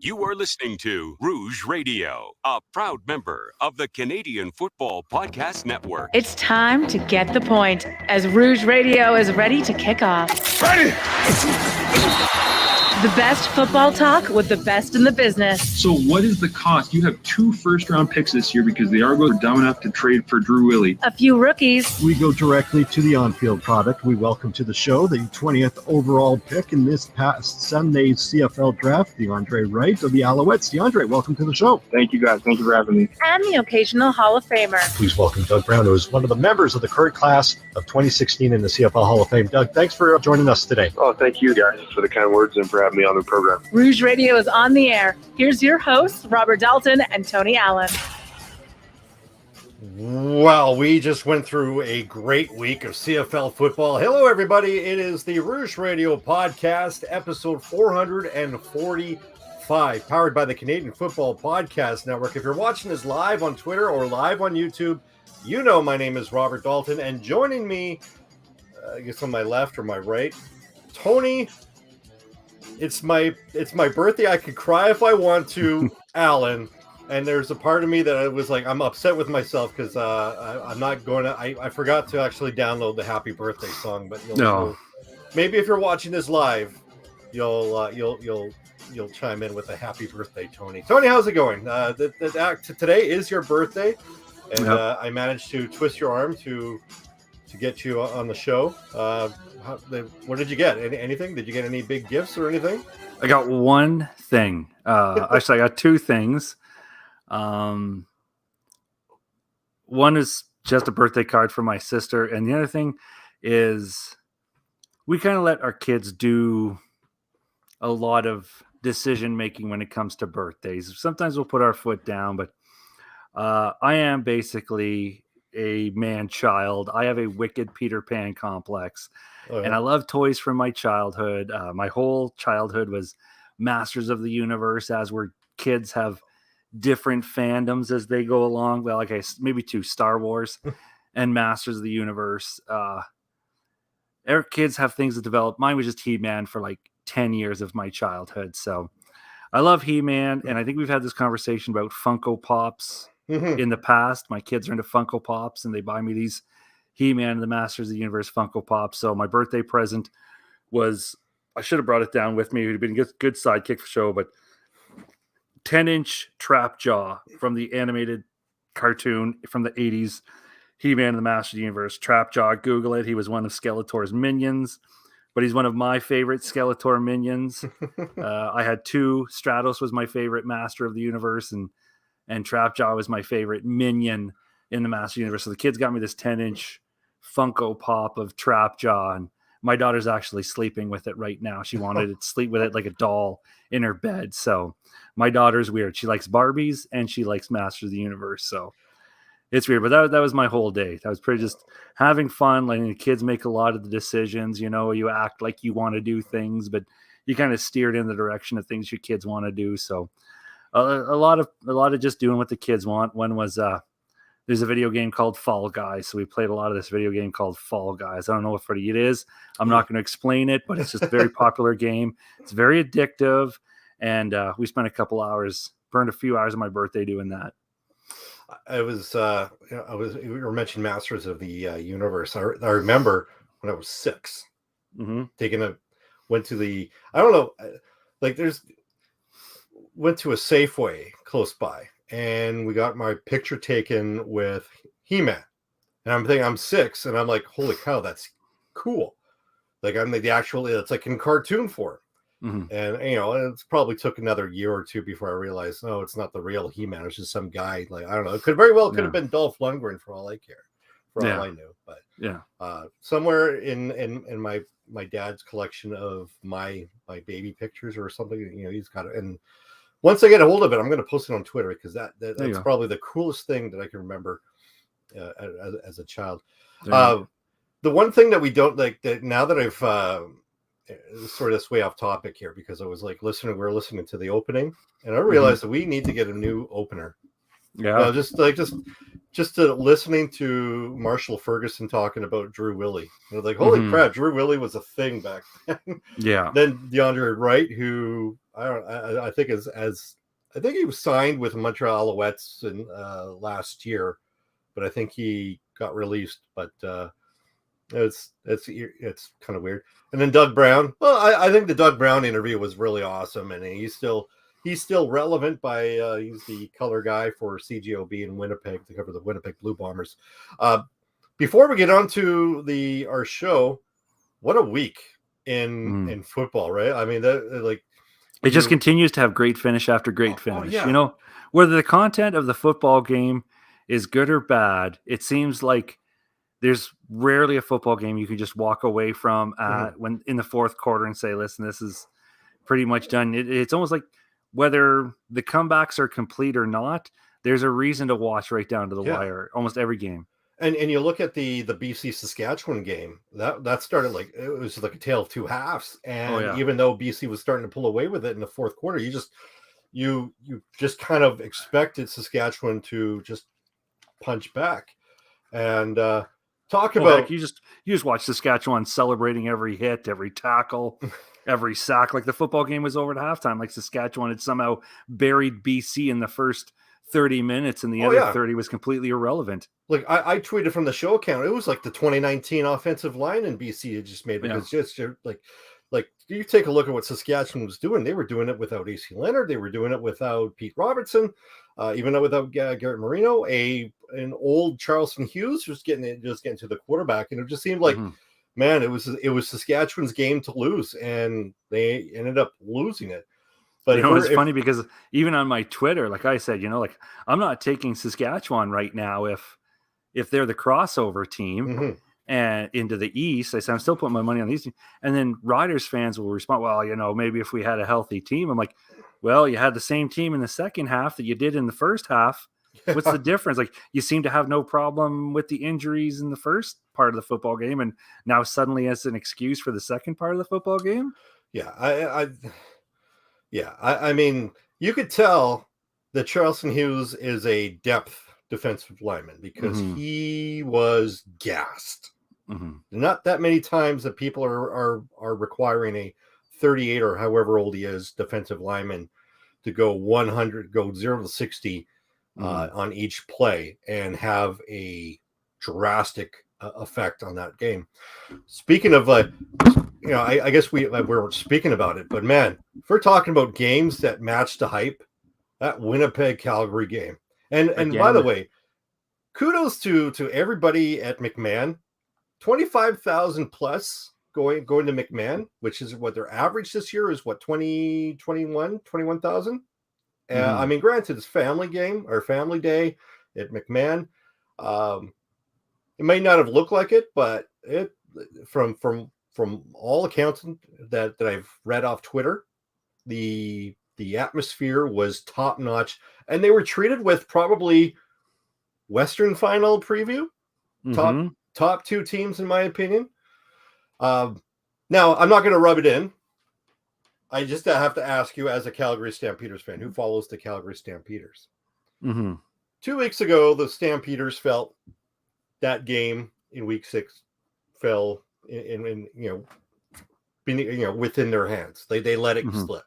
You are listening to Rouge Radio, a proud member of the Canadian Football Podcast Network. It's time to get the point as Rouge Radio is ready to kick off. Ready! The best football talk with the best in the business. So what is the cost? You have 2 first-round picks this year because the Argos are dumb enough to trade for Drew Willie. A few rookies. We go directly to the on-field product. We welcome to the show the 20th overall pick in this past Sunday's CFL draft, DeAndre Wright of the Alouettes. DeAndre, welcome to the show. Thank you, guys. Thank you for having me. And the occasional Hall of Famer. Please welcome Doug Brown, who is one of the members of the current class of 2016 in the CFL Hall of Fame. Doug, thanks for joining us today. Oh, thank you guys for the kind words and for having me on the program. Rouge Radio is on the air. Here's your hosts, Robert Dalton and Tony Allen. Well, we just went through a great week of CFL football. Hello, everybody. It is the Rouge Radio podcast, episode 445, powered by the Canadian Football Podcast Network. If you're watching this live on Twitter or live on YouTube, you know my name is Robert Dalton, and joining me, I guess on my left or my right, Tony. It's my birthday. I could cry if I want to, Alan. And there's a part of me that I was like, I'm upset with myself because I'm not going to. I forgot to actually download the Happy Birthday song. But you'll maybe if you're watching this live, you'll chime in with a Happy Birthday, Tony. Tony, how's it going? Today is your birthday, and I managed to twist your arm to get you on the show. What did you get? Anything? Did you get any big gifts or anything? I got one thing. Actually, I got 2 things. One is just a birthday card for my sister, and the other thing is we kind of let our kids do a lot of decision making when it comes to birthdays. Sometimes we'll put our foot down, but I am basically a man child. I have a wicked Peter Pan complex. Oh, yeah. And I love toys from my childhood. My whole childhood was Masters of the Universe, as where kids have different fandoms as they go along. Well, okay, maybe 2, Star Wars and Masters of the Universe. Our kids have things that develop. Mine was just He-Man for like 10 years of my childhood. So I love He-Man, and I think we've had this conversation about Funko Pops in the past. My kids are into Funko Pops, and they buy me these He-Man and the Masters of the Universe Funko Pops. So my birthday present was, I should have brought it down with me. It would have been a good sidekick for show, but 10-inch Trap Jaw from the animated cartoon from the 80s, He-Man and the Masters of the Universe. Trap Jaw, Google it. He was one of Skeletor's minions, but he's one of my favorite Skeletor minions. I had 2. Stratos was my favorite Master of the Universe, and Trap Jaw was my favorite minion in the Master Universe. So the kids got me this 10-inch Funko Pop of Trap Jaw, and my daughter's actually sleeping with it right now. She wanted to sleep with it like a doll in her bed. So my daughter's weird. She likes Barbies and she likes Masters of the Universe. So it's weird, but that was my whole day. That was pretty just having fun, letting the kids make a lot of the decisions. You know, you act like you want to do things, but you kind of steered in the direction of things your kids want to do. So a lot of just doing what the kids want. One was there's a video game called Fall Guys, so we played a lot of this video game called Fall Guys. I don't know what for it is. I'm not going to explain it, but it's just a very popular game. It's very addictive, and we spent burned a few hours of my birthday doing that. You were mentioning Masters of the Universe. I remember when I was 6, went to a Safeway close by, and we got my picture taken with He-Man. And I'm thinking, I'm 6, and I'm like, holy cow, that's cool. Like, I'm it's like in cartoon form. And it probably took another year or 2 before I realized, no, it's not the real He-Man. It's just some guy. Like, I don't know. It could have been Dolph Lundgren for all I care, for all I knew. But somewhere in my dad's collection of my baby pictures or something, he's got it. And once I get a hold of it, I'm going to post it on Twitter because that's probably the coolest thing that I can remember as a child. The one thing that we don't like that now that I've sort of way off topic here, because I was like we're listening to the opening, and I realized that we need to get a new opener. Yeah, just to listening to Marshall Ferguson talking about Drew Willie. Like, holy crap, Drew Willie was a thing back then. Yeah. Then DeAndre Wright, who I think I think he was signed with Montreal Alouettes in last year, but I think he got released. But it's kind of weird. And then Doug Brown. Well, I think the Doug Brown interview was really awesome, and he's still relevant. He's the color guy for CGOB in Winnipeg to cover the Winnipeg Blue Bombers. Before we get on to our show, what a week in football, right? I mean, it just continues to have great finish after great finish. Yeah. You know, whether the content of the football game is good or bad, it seems like there's rarely a football game you can just walk away from when in the fourth quarter and say, listen, this is pretty much done. It's almost like whether the comebacks are complete or not, there's a reason to watch right down to the wire almost every game. And you look at the BC Saskatchewan game, that started like it was like a tale of two halves. And even though BC was starting to pull away with it in the fourth quarter, you just kind of expected Saskatchewan to just punch back. And heck, you just watch Saskatchewan celebrating every hit, every tackle, every sack. Like the football game was over at halftime. Like Saskatchewan had somehow buried BC in the first 30 minutes, and the other 30 was completely irrelevant. Like I tweeted from the show account, it was like the 2019 offensive line in BC had just made it. It's just like you take a look at what Saskatchewan was doing. They were doing it without AC Leonard. They were doing it without Pete Robertson, even though without Garrett Marino, an old Charleston Hughes just getting to the quarterback, and it just seemed like, man, it was Saskatchewan's game to lose, and they ended up losing it. But it's funny because even on my Twitter, like I said, like I'm not taking Saskatchewan right now if they're the crossover team and into the East. I said I'm still putting my money on these teams. And then Riders fans will respond, well, maybe if we had a healthy team. I'm like, well, you had the same team in the second half that you did in the first half. What's the difference? Like you seem to have no problem with the injuries in the first part of the football game, and now suddenly as an excuse for the second part of the football game. I mean, you could tell that Charleston Hughes is a depth defensive lineman because he was gassed. Not that many times that people are requiring a 38 or however old he is defensive lineman to go 100, go 0 to 60 on each play and have a drastic effect on that game. Speaking of I guess we weren't speaking about it, but man, if we're talking about games that match the hype, that Winnipeg Calgary game, and by the way, kudos to everybody at McMahon, 25,000 plus going to McMahon, which is what their average this year is. What 21,000. I mean, granted, it's family game or family day at McMahon. It may not have looked like it, but it from all accounts that I've read off Twitter, the atmosphere was top notch, and they were treated with probably Western Final preview, top two teams in my opinion. Now I'm not going to rub it in. I just have to ask you, as a Calgary Stampeders fan who follows the Calgary Stampeders. 2 weeks ago, the Stampeders felt that game in week 6 fell in within their hands. They let it slip.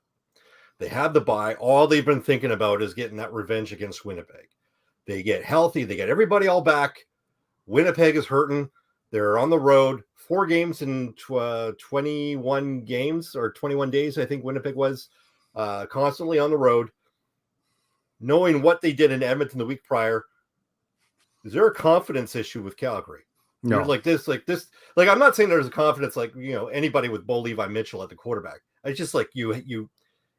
They had the bye. All they've been thinking about is getting that revenge against Winnipeg. They get healthy. They get everybody all back. Winnipeg is hurting. They're on the road. 4 games in 21 games or 21 days, I think Winnipeg was, constantly on the road. Knowing what they did in Edmonton the week prior, is there a confidence issue with Calgary? No. Like this. I'm not saying there's a confidence like, anybody with Bo Levi Mitchell at the quarterback. It's just like it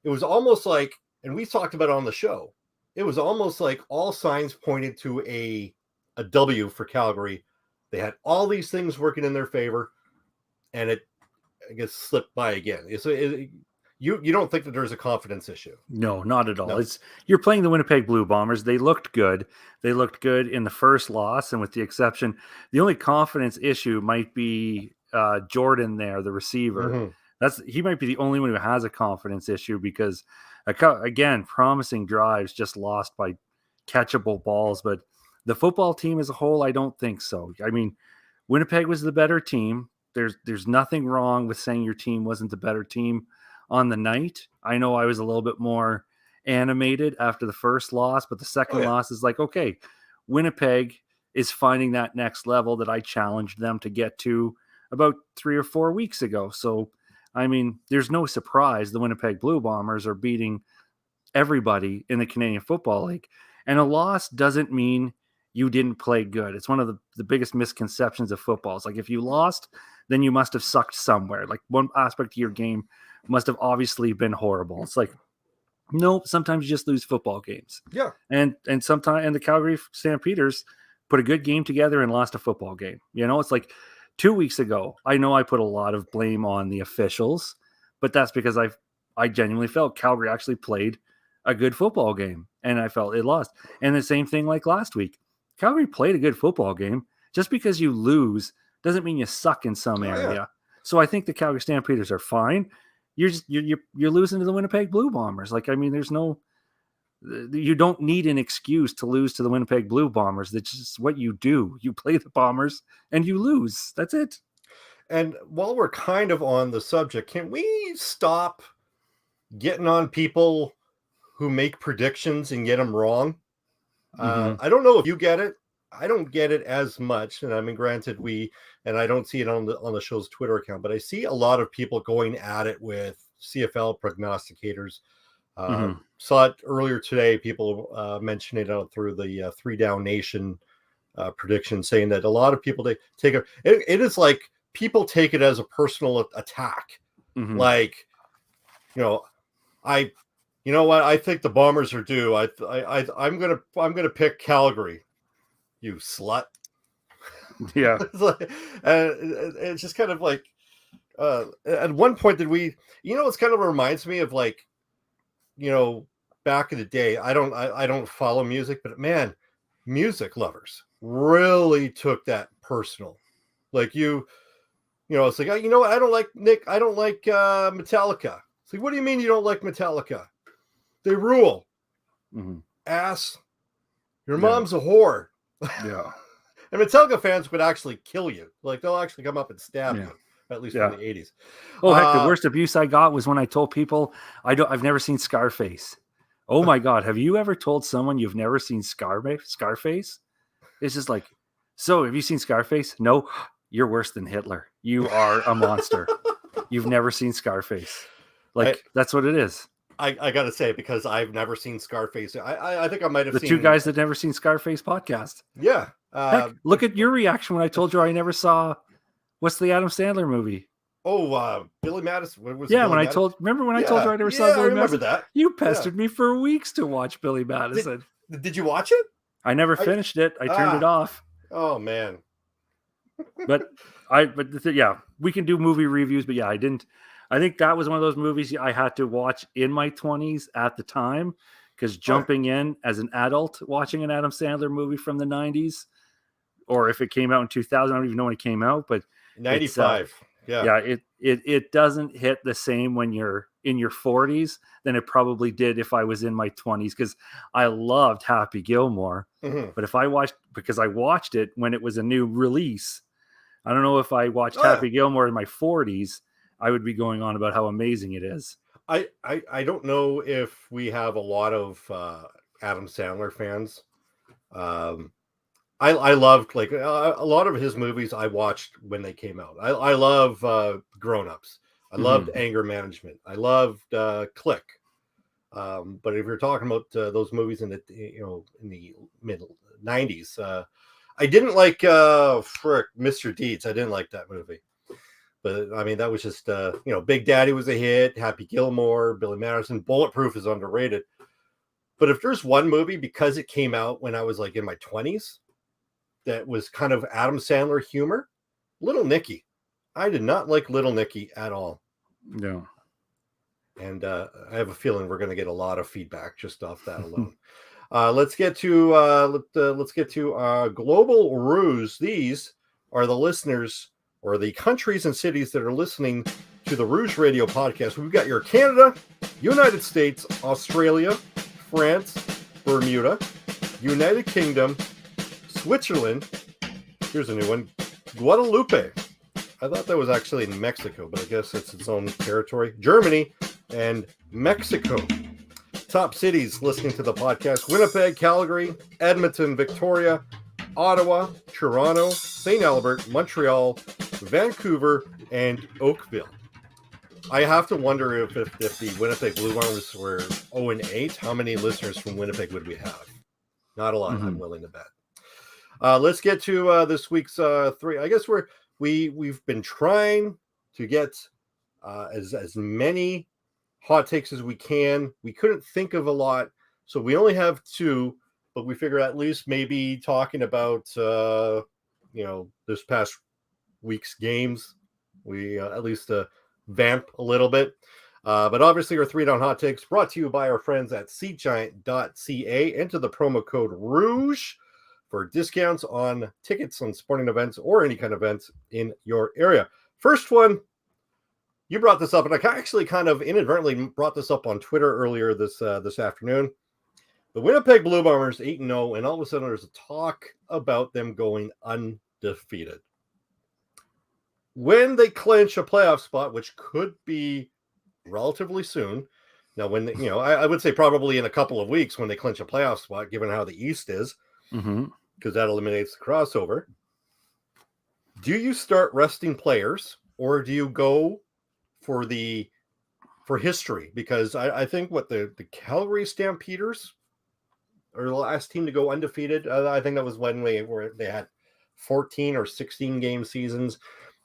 was almost like, and we talked about it on the show, it was almost like all signs pointed to a W for Calgary. They had all these things working in their favor, and it, I guess, slipped by again. You don't think that there's a confidence issue? No, not at all. No. You're playing the Winnipeg Blue Bombers. They looked good. They looked good in the first loss, and with the exception, the only confidence issue might be Jordan there, the receiver. He might be the only one who has a confidence issue because, again, promising drives just lost by catchable balls. But the football team as a whole, I don't think so. I mean, Winnipeg was the better team. There's nothing wrong with saying your team wasn't the better team on the night. I know I was a little bit more animated after the first loss, but the second loss is like, okay, Winnipeg is finding that next level that I challenged them to get to about 3 or 4 weeks ago. So, I mean, there's no surprise the Winnipeg Blue Bombers are beating everybody in the Canadian Football League. And a loss doesn't mean you didn't play good. It's one of the biggest misconceptions of football. It's like, if you lost, then you must have sucked somewhere. Like, one aspect of your game must have obviously been horrible. It's like, nope, sometimes you just lose football games. Yeah. And sometimes, and the Calgary Stampeders put a good game together and lost a football game. You know, it's like 2 weeks ago, I know I put a lot of blame on the officials, but that's because I genuinely felt Calgary actually played a good football game, and I felt it lost. And the same thing like last week. Calgary played a good football game. Just because you lose doesn't mean you suck in some area. Yeah. So I think the Calgary Stampeders are fine. You're losing to the Winnipeg Blue Bombers. Like, I mean, you don't need an excuse to lose to the Winnipeg Blue Bombers. That's just what you do. You play the Bombers and you lose. That's it. And while we're kind of on the subject, can we stop getting on people who make predictions and get them wrong? I don't know if you get it. I don't get it as much. And I mean, granted, and I don't see it on the show's Twitter account, but I see a lot of people going at it with CFL prognosticators. Saw it earlier today. People mentioning it through the 3 Down Nation prediction, saying that a lot of people take it. It is like people take it as a personal attack. Like, you know what? I think the Bombers are due. I'm gonna pick Calgary. You slut. Yeah. It's just kind of like at one point it's kind of reminds me of like, back in the day. I don't follow music, but man, music lovers really took that personal. Like it's like, you know what? I don't like Metallica. It's like, what do you mean you don't like Metallica? They rule. Ass. Your mom's a whore. Yeah. And Metallica fans would actually kill you. Like, they'll actually come up and stab you. At least in the 80s. Oh, heck, the worst abuse I got was when I told people I've never seen Scarface. Oh my God. Have you ever told someone you've never seen Scarface? It's just like, so have you seen Scarface? No, you're worse than Hitler. You are a monster. You've never seen Scarface. Like, that's what it is. I got to say, because I've never seen Scarface. I think I might have seen... The two guys that never seen Scarface podcast. Yeah. Heck, look at your reaction when I told you I never saw... What's the Adam Sandler movie? Oh, Billy Madison. Remember when I told you I never saw Billy Madison? That. You pestered me for weeks to watch Billy Madison. Did you watch it? I never finished it. I turned it off. Oh, man. But we can do movie reviews, but I didn't. I think that was one of those movies I had to watch in my 20s at the time, because jumping in as an adult watching an Adam Sandler movie from the 90s, or if it came out in 2000, I don't even know when it came out, but 95. It doesn't hit the same when you're in your 40s than it probably did if I was in my 20s, because I loved Happy Gilmore. But if I watched it when it was a new release, I don't know if I watched Happy Gilmore in my 40s, I would be going on about how amazing it is. I don't know if we have a lot of Adam Sandler fans. I loved a lot of his movies I watched when they came out. I love Grown Ups. I loved Anger Management. I loved Click. But if you're talking about those movies in the mid 90s, I didn't like Mr. Deeds. I didn't like that movie. But I mean, that was just Big Daddy was a hit. Happy Gilmore, Billy Madison, Bulletproof is underrated. But if there's one movie, because it came out when I was like in my 20s, that was kind of Adam Sandler humor, Little Nicky. I did not like Little Nicky at all. No. And I have a feeling we're going to get a lot of feedback just off that alone. Let's get to Global Rouge. These are the listeners, or the countries and cities that are listening to the Rouge Radio podcast. We've got your Canada, United States, Australia, France, Bermuda, United Kingdom, Switzerland. Here's a new one. Guadalupe. I thought that was actually in Mexico, but I guess it's its own territory. Germany, and Mexico. Top cities listening to the podcast: Winnipeg, Calgary, Edmonton, Victoria, Ottawa, Toronto, St. Albert, Montreal, Vancouver, and Oakville. I have to wonder if the Winnipeg Blue Bombers were 0-8, how many listeners from Winnipeg would we have? Not a lot, I'm willing to bet. Let's get to this week's three. I guess we've been trying to get as many hot takes as we can. We couldn't think of a lot, so we only have two, but we figure at least maybe talking about this past week's games, we at least vamp a little bit. But obviously our 3 down hot takes brought to you by our friends at seatgiant.ca. Enter the promo code Rouge for discounts on tickets on sporting events or any kind of events in your area. First one, you brought this up, and I actually kind of inadvertently brought this up on Twitter earlier this afternoon. The Winnipeg Blue Bombers 8-0, and all of a sudden there's a talk about them going undefeated. When they clinch a playoff spot, which could be relatively soon. Now, when I would say probably in a couple of weeks when they clinch a playoff spot, given how the East is, because that eliminates the crossover. Do you start resting players, or do you go for history? Because I think what the Calgary Stampeders are the last team to go undefeated. I think that was when where they had 14 or 16 game seasons.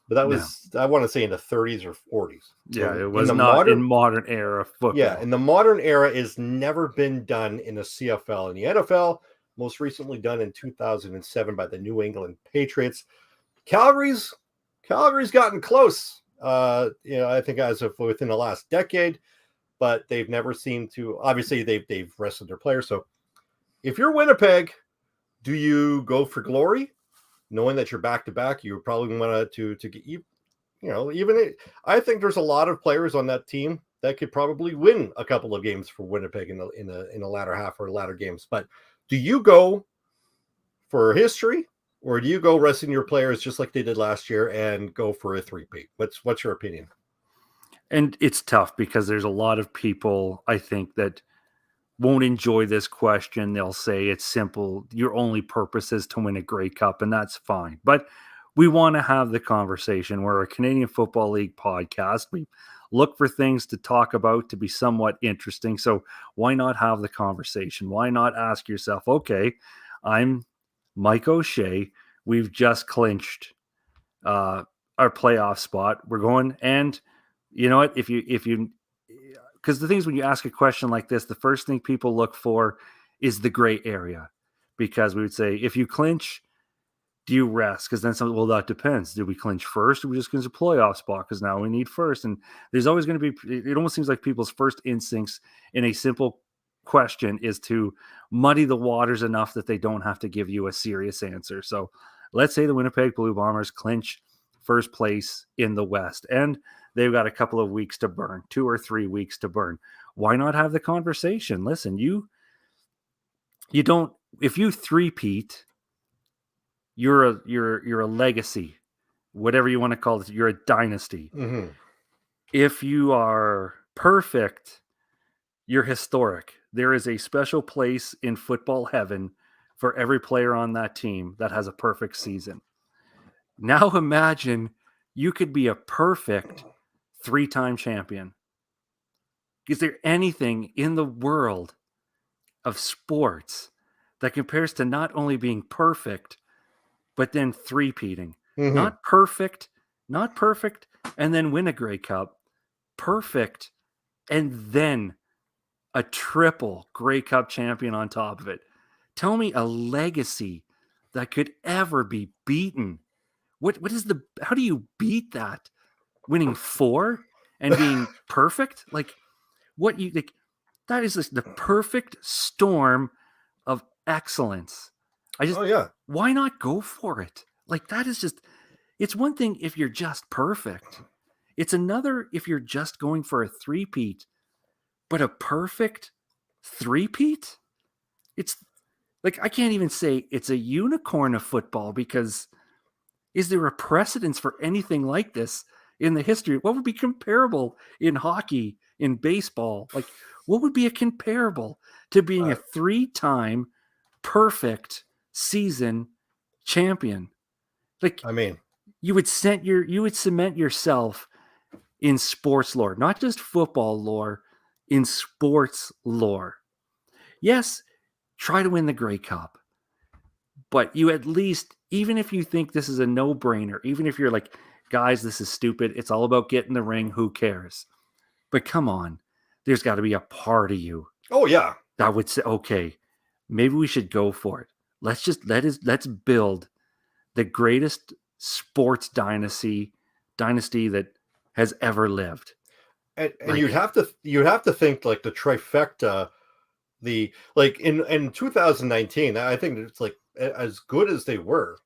But that was, I want to say, in the 30s or 40s. Yeah, it was not in modern era football. Yeah, in the modern era is never been done in the CFL. In the NFL, most recently done in 2007 by the New England Patriots. Calgary's gotten close, I think as of within the last decade, but they've never seemed to, obviously they've rested their players. So if you're Winnipeg, do you go for glory? Knowing that you're back-to-back, you probably want to get I think there's a lot of players on that team that could probably win a couple of games for Winnipeg in the latter half or latter games. But do you go for history, or do you go resting your players just like they did last year and go for a three-peat? What's your opinion? And it's tough because there's a lot of people, I think, that won't enjoy this question. They'll say it's simple. Your only purpose is to win a Grey Cup, and that's fine. But we want to have the conversation. We're a Canadian Football League podcast. We look for things to talk about to be somewhat interesting. So why not have the conversation? Why not ask yourself, okay, I'm Mike O'Shea. We've just clinched our playoff spot. We're going, and you know what? If you because the things when you ask a question like this, the first thing people look for is the gray area, because we would say, if you clinch, do you rest? Because then that depends. Do we clinch first, or we just clinch a playoff spot? Because now we need first. And there's always going to be, it almost seems like people's first instincts in a simple question is to muddy the waters enough that they don't have to give you a serious answer. So let's say the Winnipeg Blue Bombers clinch first place in the West, and they've got a couple of weeks to burn, 2 or 3 weeks to burn. Why not have the conversation? Listen, you don't, if you three-peat, you're a legacy, whatever you want to call it. You're a dynasty. Mm-hmm. If you are perfect, you're historic. There is a special place in football heaven for every player on that team that has a perfect season. Now imagine you could be a perfect 3-time champion. Is there anything in the world of sports that compares to not only being perfect, but then three-peating? Mm-hmm. Not perfect, and then win a Grey Cup. Perfect, and then a triple Grey Cup champion on top of it. Tell me a legacy that could ever be beaten. How do you beat that? Winning 4 and being perfect? That is the perfect storm of excellence. Why not go for it? That is just, it's one thing if you're just perfect. It's another if you're just going for a three-peat, but a perfect three-peat? It's I can't even say it's a unicorn of football, because is there a precedence for anything like this in the history? What would be comparable in hockey in baseball. Like, what would be a comparable to being a 3-time perfect season champion? Like, I mean, you would cement yourself in sports lore, not just football lore, in sports lore. Yes, try to win the Grey Cup, but you at least, even if you think this is a no-brainer, even if you're like, guys, this is stupid, it's all about getting the ring, who cares? But come on, there's got to be a part of you oh yeah, that would say, okay, maybe we should go for it. Let's build the greatest sports dynasty that has ever lived. and Like- you'd have to think like the trifecta, the like in 2019. I think it's like as good as they were,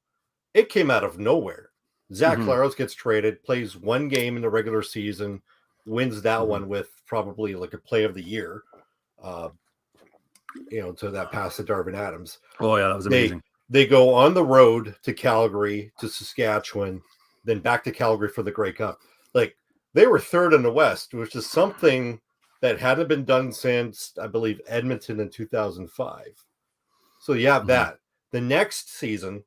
it came out of nowhere. Zach Mhm. Claros gets traded, plays one game in the regular season, wins that one with probably like a play of the year. To that pass to Darvin Adams. Oh yeah, that was amazing. They go on the road to Calgary, to Saskatchewan, then back to Calgary for the Grey Cup. Like, they were third in the West, which is something that hadn't been done since, I believe, Edmonton in 2005. So you have that. The next season,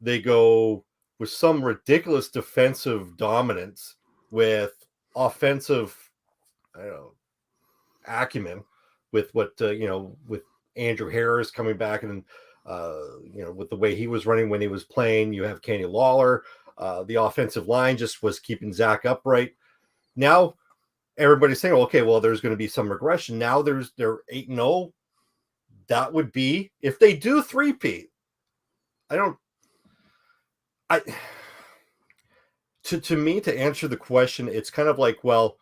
they go with some ridiculous defensive dominance with offensive, acumen, with with Andrew Harris coming back and with the way he was running when he was playing. You have Kenny Lawler. The offensive line just was keeping Zach upright. Now everybody's saying, okay, well, there's going to be some regression. Now they're 8-0. That would be if they do three-peat. To me, to answer the question, it's kind of like, well,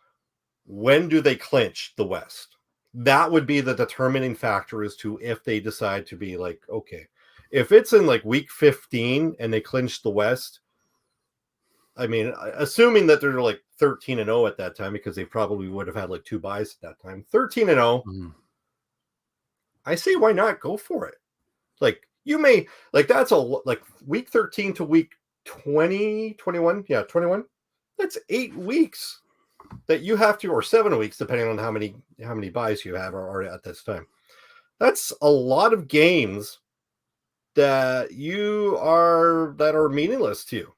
when do they clinch the West? That would be the determining factor as to if they decide to be like, okay, if it's in like week 15 and they clinch the West, I mean, assuming that they're like 13-0 at that time, because they probably would have had like 2 buys at that time, 13-0, I say, why not go for it? Like, you may, like, that's like week 13 to week 20, 21. Yeah, 21. That's 8 weeks that you have to, or 7 weeks, depending on how many buys you have are at this time. That's a lot of games that are meaningless to you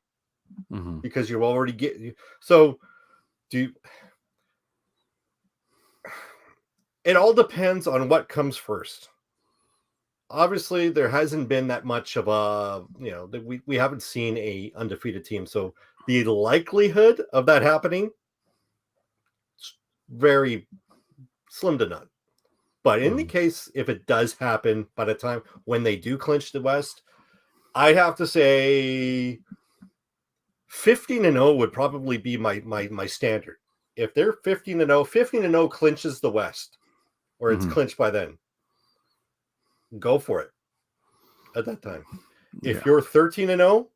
because you already get. So it all depends on what comes first. Obviously, there hasn't been that much of we haven't seen a undefeated team. So the likelihood of that happening, very slim to none. But in the case, if it does happen by the time when they do clinch the West, I'd have to say 15-0 would probably be my standard. If they're 15-0, 15-0 clinches the West, or it's clinched by then, go for it at that time. If you're 13-0,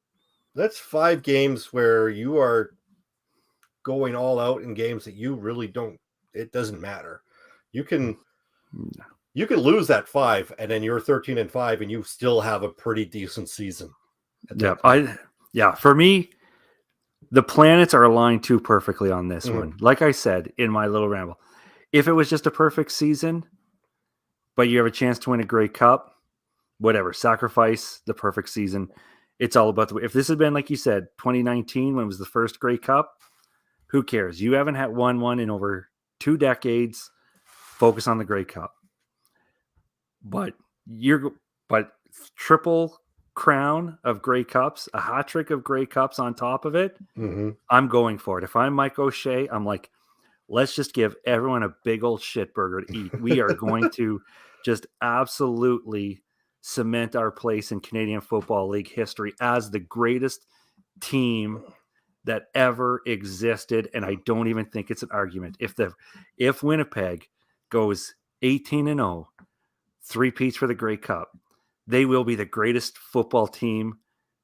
that's 5 games where you are going all out in games that you really don't. It doesn't matter. You can lose that 5, and then you're 13-5, and you still have a pretty decent season. For me, the planets are aligned too perfectly on this one. Like I said in my little ramble, if it was just a perfect season, but you have a chance to win a Grey Cup, whatever, sacrifice the perfect season. It's all about if this had been, like you said, 2019, when it was the first Grey Cup, who cares? You haven't won one in over 2 decades. Focus on the Grey Cup. But triple crown of Grey Cups, a hat trick of Grey Cups on top of it, I'm going for it. If I'm Mike O'Shea, I'm like, let's just give everyone a big old shit burger to eat. We are going to just absolutely cement our place in Canadian Football League history as the greatest team that ever existed. And I don't even think it's an argument. If Winnipeg goes 18-0, 3-peats for the Grey Cup, they will be the greatest football team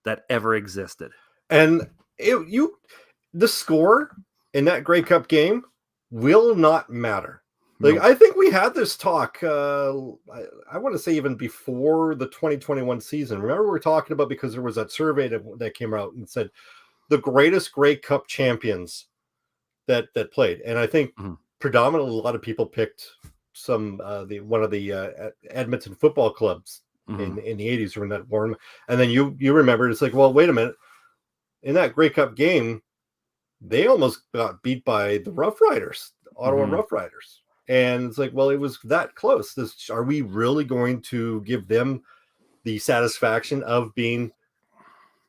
that ever existed. And the score in that Grey Cup game will not matter. Like, I think we had this talk, I want to say even before the 2021 season. Remember, we were talking about, because there was that survey that came out and said the greatest Grey Cup champions that played. And I think predominantly a lot of people picked one of the Edmonton football clubs in the 80s when that won. And then you remember, it's like, well, wait a minute. In that Grey Cup game, they almost got beat by the Rough Riders, Ottawa Rough Riders. And it's like, well, it was that close. Are we really going to give them the satisfaction of being,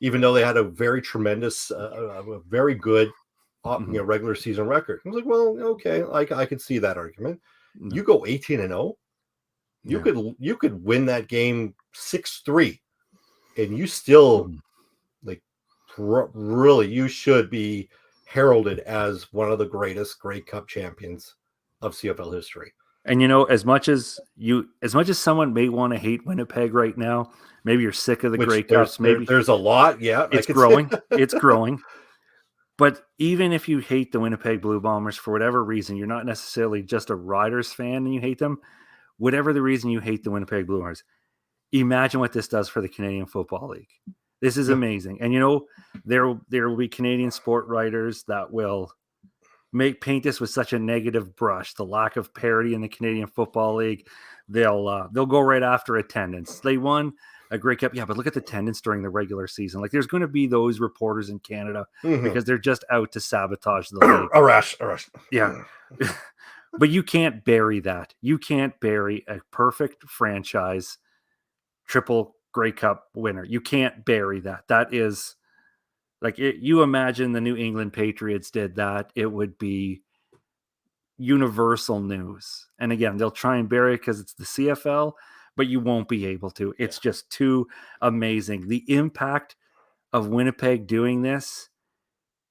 even though they had a very tremendous, a very good regular season record? I was like, well, okay, I could see that argument. You go 18-0, you could win that game 6-3, and you still really, you should be heralded as one of the greatest Grey Cup champions of CFL history. And as much as someone may want to hate Winnipeg right now, maybe you're sick of the Grey Cups. Maybe there's a lot. Yeah, it's growing. It's growing. But even if you hate the Winnipeg Blue Bombers for whatever reason, you're not necessarily just a Riders fan and you hate them. Whatever the reason you hate the Winnipeg Blue Bombers, imagine what this does for the Canadian Football League. This is amazing. And there will be Canadian sport writers that will paint this with such a negative brush, the lack of parity in the Canadian Football League. They'll go right after attendance. They won a Grey Cup. Yeah, but look at the attendance during the regular season. Like, there's going to be those reporters in Canada because they're just out to sabotage the league. A rush. Yeah. But you can't bury that. You can't bury a perfect franchise triple Grey Cup winner. You can't bury that. That is like you imagine the New England Patriots did that, it would be universal news. And again, they'll try and bury it because it's the CFL, but you won't be able to. It's just too amazing. The impact of Winnipeg doing this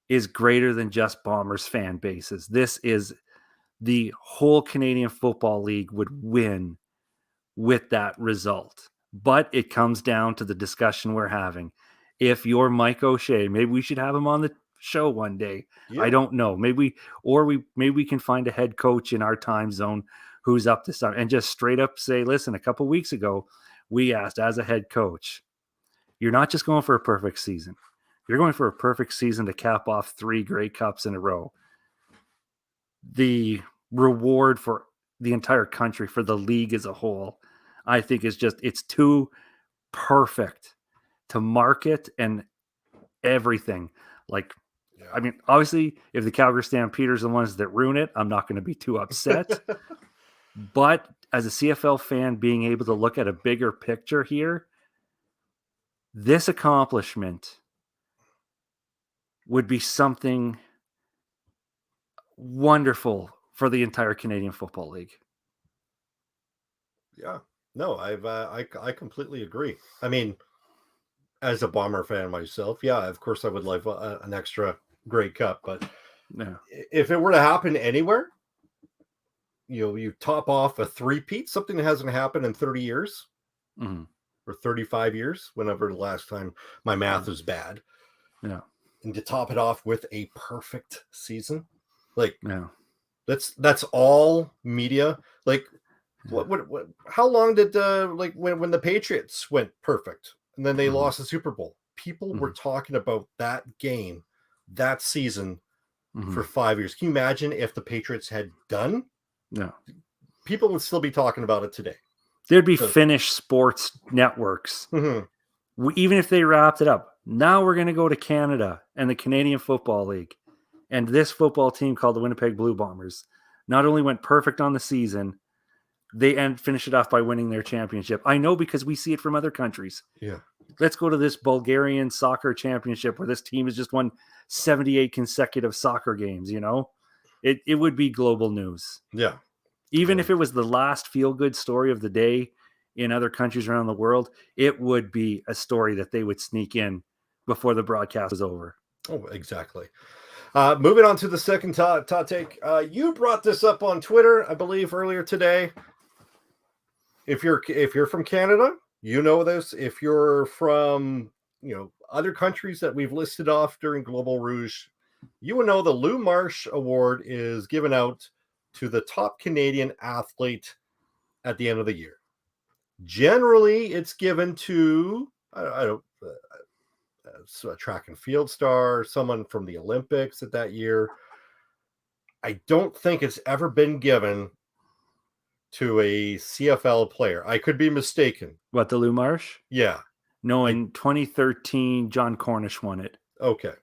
is greater than just Bombers fan bases. This is the whole Canadian Football League would win with that result. But it comes down to the discussion we're having. If you're Mike O'Shea, maybe we should have him on the show one day. Yeah. I don't know. Maybe we can find a head coach in our time zone who's up to something and just straight up say, listen, a couple weeks ago, we asked as a head coach, you're not just going for a perfect season. You're going for a perfect season to cap off 3 Grey Cups in a row. The reward for the entire country, for the league as a whole, I think it's too perfect to market and everything. Like, I mean, obviously, if the Calgary Stampeders are the ones that ruin it, I'm not going to be too upset. But as a CFL fan, being able to look at a bigger picture here, this accomplishment would be something wonderful for the entire Canadian Football League. Yeah, no, I completely agree. I mean, as a Bomber fan myself, yeah, of course I would like an extra Grey Cup, but if it were to happen anywhere, you top off a three-peat, something that hasn't happened in 30 years or 35 years, whenever the last time, my math is bad. Yeah. And to top it off with a perfect season, like, that's all media. Like, what how long did like when the Patriots went perfect and then they lost the Super Bowl, people were talking about that game, that season for 5 years. Can you imagine if the Patriots had done? No, people would still be talking about it today. There'd be Finnish sports networks, even if they wrapped it up. Now we're going to go to Canada and the Canadian Football League, and this football team called the Winnipeg Blue Bombers not only went perfect on the season, they finished it off by winning their championship. I know because we see it from other countries. Yeah. Let's go to this Bulgarian soccer championship where this team has just won 78 consecutive soccer games, It would be global news. Yeah. Even if it was the last feel-good story of the day in other countries around the world, it would be a story that they would sneak in before the broadcast was over. Oh, exactly. Moving on to the second take. You brought this up on Twitter, I believe, earlier today. If you're from Canada, you know this. If you're from other countries that we've listed off during Global Rouge, you will know the Lou Marsh Award is given out to the top Canadian athlete at the end of the year. Generally, it's given to a track and field star, someone from the Olympics at that year. I don't think it's ever been given to a CFL player. I could be mistaken. What, the Lou Marsh? Yeah. No, in 2013, John Cornish won it. Okay.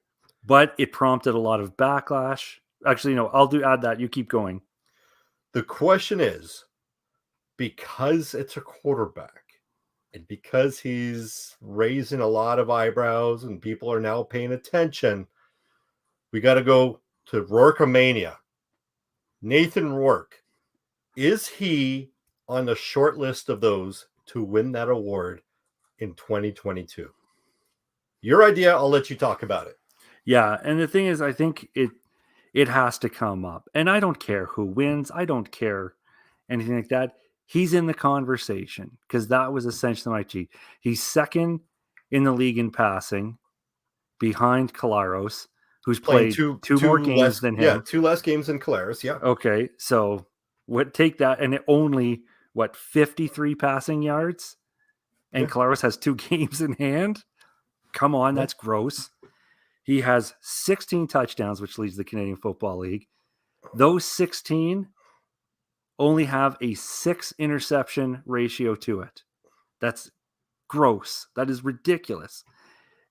But it prompted a lot of backlash. Actually, no, I'll add that. You keep going. The question is, because it's a quarterback and because he's raising a lot of eyebrows and people are now paying attention, we got to go to Rourke-mania. Nathan Rourke, is he on the short list of those to win that award in 2022? Your idea, I'll let you talk about it. Yeah, and the thing is, I think it has to come up. And I don't care who wins. I don't care anything like that. He's in the conversation because that was essentially my cheat. He's second in the league in passing behind Kalaros, who's played two more games less, than him. Yeah, 2 less games than Kalaros, yeah. Okay, so take that, and it only, 53 passing yards? And Kalaros has 2 games in hand? Come on, that's gross. He has 16 touchdowns, which leads the Canadian Football League. Those 16 only have a 6 interception ratio to it. That's gross. That is ridiculous.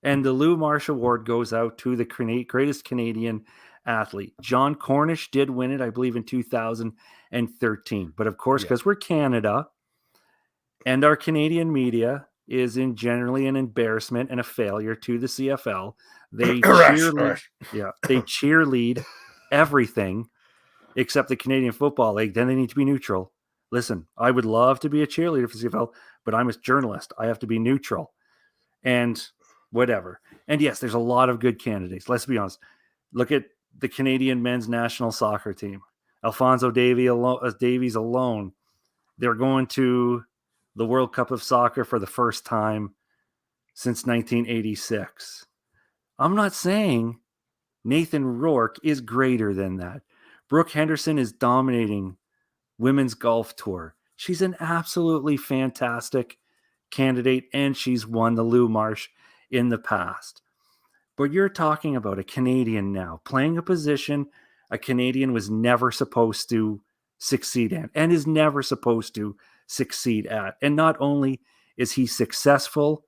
And the Lou Marsh Award goes out to the greatest Canadian athlete. John Cornish did win it, I believe, in 2013. But of course, because we're Canada and our Canadian media is generally an embarrassment and a failure to the CFL, they cheerlead everything except the Canadian Football League. Then they need to be neutral. Listen, I would love to be a cheerleader for CFL, but I'm a journalist. I have to be neutral. And whatever. And yes, there's a lot of good candidates. Let's be honest. Look at the Canadian men's national soccer team. Alphonso Davies alone. They're going to the World Cup of Soccer for the first time since 1986. I'm not saying Nathan Rourke is greater than that. Brooke Henderson is dominating women's golf tour. She's an absolutely fantastic candidate, and she's won the Lou Marsh in the past. But you're talking about a Canadian now playing a position a Canadian was never supposed to succeed at and is never supposed to succeed at. And not only is he successful,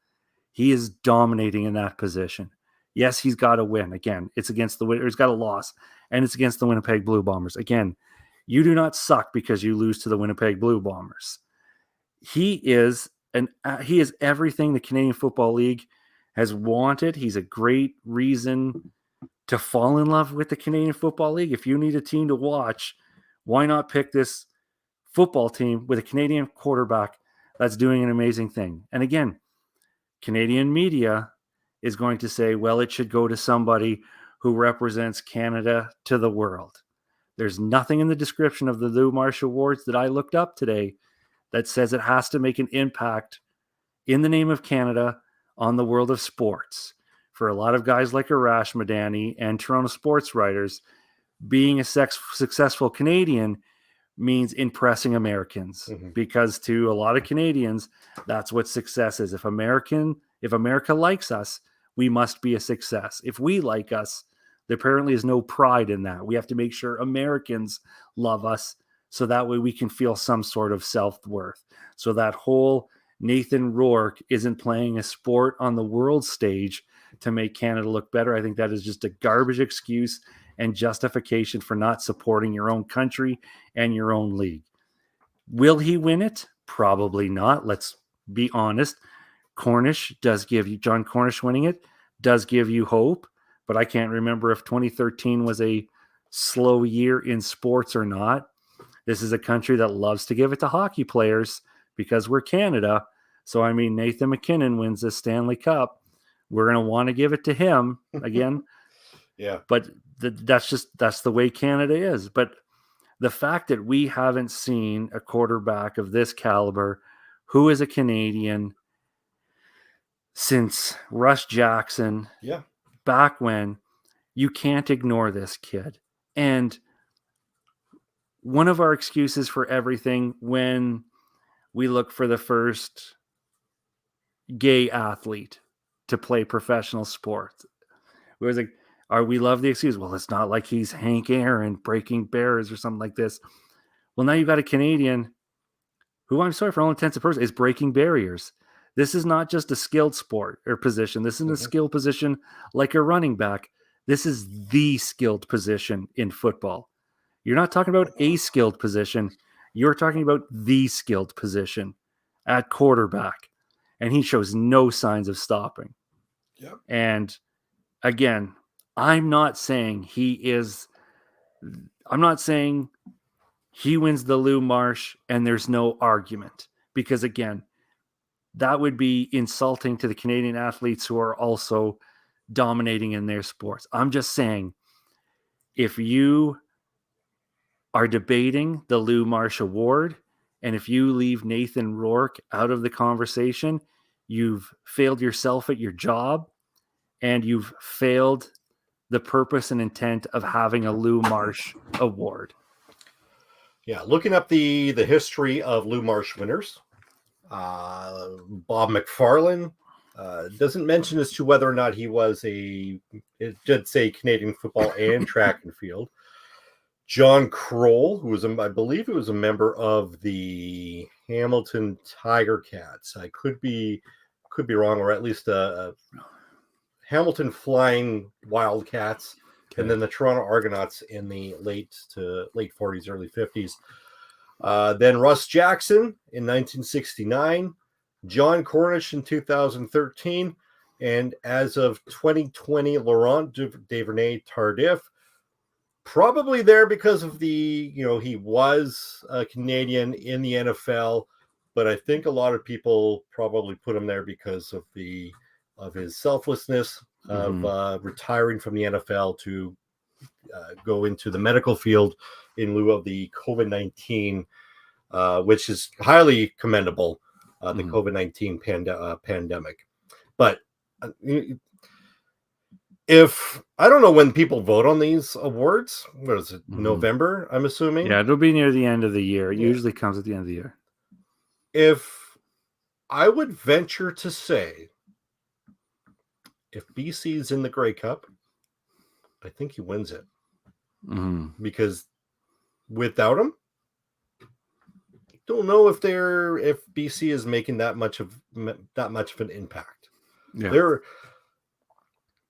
he is dominating in that position. Yes, he's got to win. Again, it's against the winner. He's got a loss, and it's against the Winnipeg Blue Bombers. Again, you do not suck because you lose to the Winnipeg Blue Bombers. He is everything the Canadian Football League has wanted. He's a great reason to fall in love with the Canadian Football League. If you need a team to watch, why not pick this football team with a Canadian quarterback that's doing an amazing thing? And again, Canadian media is going to say, well, it should go to somebody who represents Canada to the world. There's nothing in the description of the Lou Marsh Awards that I looked up today that says it has to make an impact in the name of Canada on the world of sports. For a lot of guys like Arash Madani and Toronto sports writers, being a successful Canadian means impressing Americans, because to a lot of Canadians, that's what success is. If America likes us, we must be a success. If we like us, there apparently is no pride in that. We have to make sure Americans love us so that way we can feel some sort of self-worth. So that whole Nathan Rourke isn't playing a sport on the world stage to make Canada look better. I think that is just a garbage excuse and justification for not supporting your own country and your own league. Will he win it? Probably not. Let's be honest. John Cornish winning it does give you hope, but I can't remember if 2013 was a slow year in sports or not. This is a country that loves to give it to hockey players because we're Canada. So, I mean, Nathan McKinnon wins the Stanley Cup. We're going to want to give it to him again. Yeah. But that's the way Canada is. But the fact that we haven't seen a quarterback of this caliber who is a Canadian since Russ Jackson, back when, you can't ignore this kid. And one of our excuses for everything when we look for the first gay athlete to play professional sports, it was like, We love the excuse. Well, it's not like he's Hank Aaron breaking barriers or something like this. Well, now you've got a Canadian who, I'm sorry, for all intents and purposes, is breaking barriers. This is not just a skilled sport or position. This isn't a skilled position like a running back. This is the skilled position in football. You're not talking about a skilled position. You're talking about the skilled position at quarterback. And he shows no signs of stopping. Yep. And again, I'm not saying he wins the Lou Marsh and there's no argument. Because again, that would be insulting to the Canadian athletes who are also dominating in their sports. I'm just saying, if you are debating the Lou Marsh Award, and if you leave Nathan Rourke out of the conversation, you've failed yourself at your job, and you've failed the purpose and intent of having a Lou Marsh Award. Yeah, looking up the history of Lou Marsh winners, Bob McFarlane doesn't mention as to whether or not he was it did say Canadian football and track and field. John Kroll, who was, I believe, he was a member of the Hamilton Tiger Cats. I could be wrong, or at least Hamilton Flying Wildcats, and then the Toronto Argonauts in the late 40s, early 50s. Then Russ Jackson in 1969, John Cornish in 2013, and as of 2020, Laurent Duvernay-Tardif. Probably there because of he was a Canadian in the NFL, but I think a lot of people probably put him there because of his selflessness of retiring from the NFL to go into the medical field in lieu of the COVID-19, which is highly commendable, the COVID-19 pandemic. But if I don't know when people vote on these awards, what is it, November, I'm assuming? Yeah, it'll be near the end of the year. It usually comes at the end of the year. If I would venture to say, if BC's in the Grey Cup, I think he wins it. Because without him, I don't know if BC is making that much of an impact. Yeah.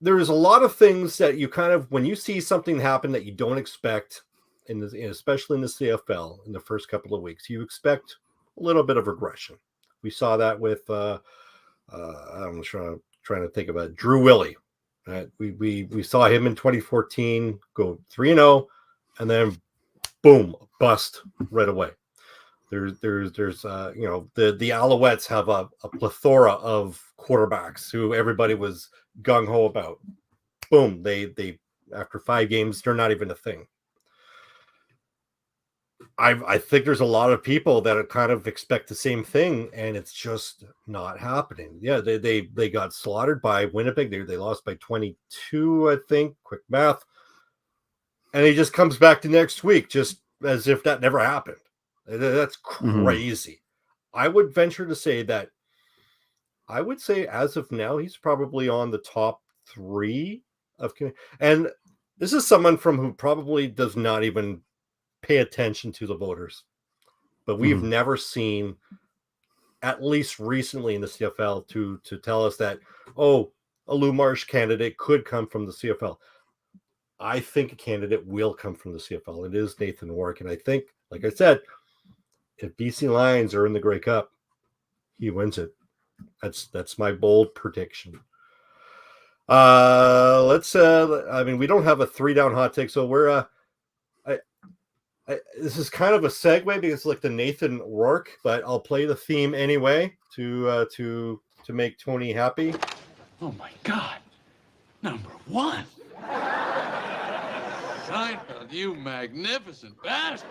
There's a lot of things that you kind of, when you see something happen that you don't expect, especially in the CFL in the first couple of weeks, you expect a little bit of regression. We saw that with I'm trying to think about Drew Willie. Right? We saw him in 2014 go 3-0, and then boom, bust right away. There's the Alouettes have a plethora of quarterbacks who everybody was gung ho about. Boom, they after 5 games they're not even a thing. I think there's a lot of people that kind of expect the same thing, and it's just not happening. Yeah, they got slaughtered by Winnipeg. They lost by 22, I think. Quick math, and he just comes back to next week, just as if that never happened. That's crazy. I would venture to say that. I would say as of now, he's probably on the top 3 of, and this is someone who probably does not even pay attention to the voters, but we've never seen, at least recently in the CFL, to tell us that, a Lou Marsh candidate could come from the CFL. I think a candidate will come from the CFL. It is Nathan Rourke, and I think, like I said, if BC Lions are in the Grey Cup, he wins it. That's my bold prediction. We don't have a 3-down hot take, so we're this is kind of a segue because it's like the Nathan Rourke, but I'll play the theme anyway to make Tony happy. Oh my God, number 1. Seinfeld, you magnificent bastard.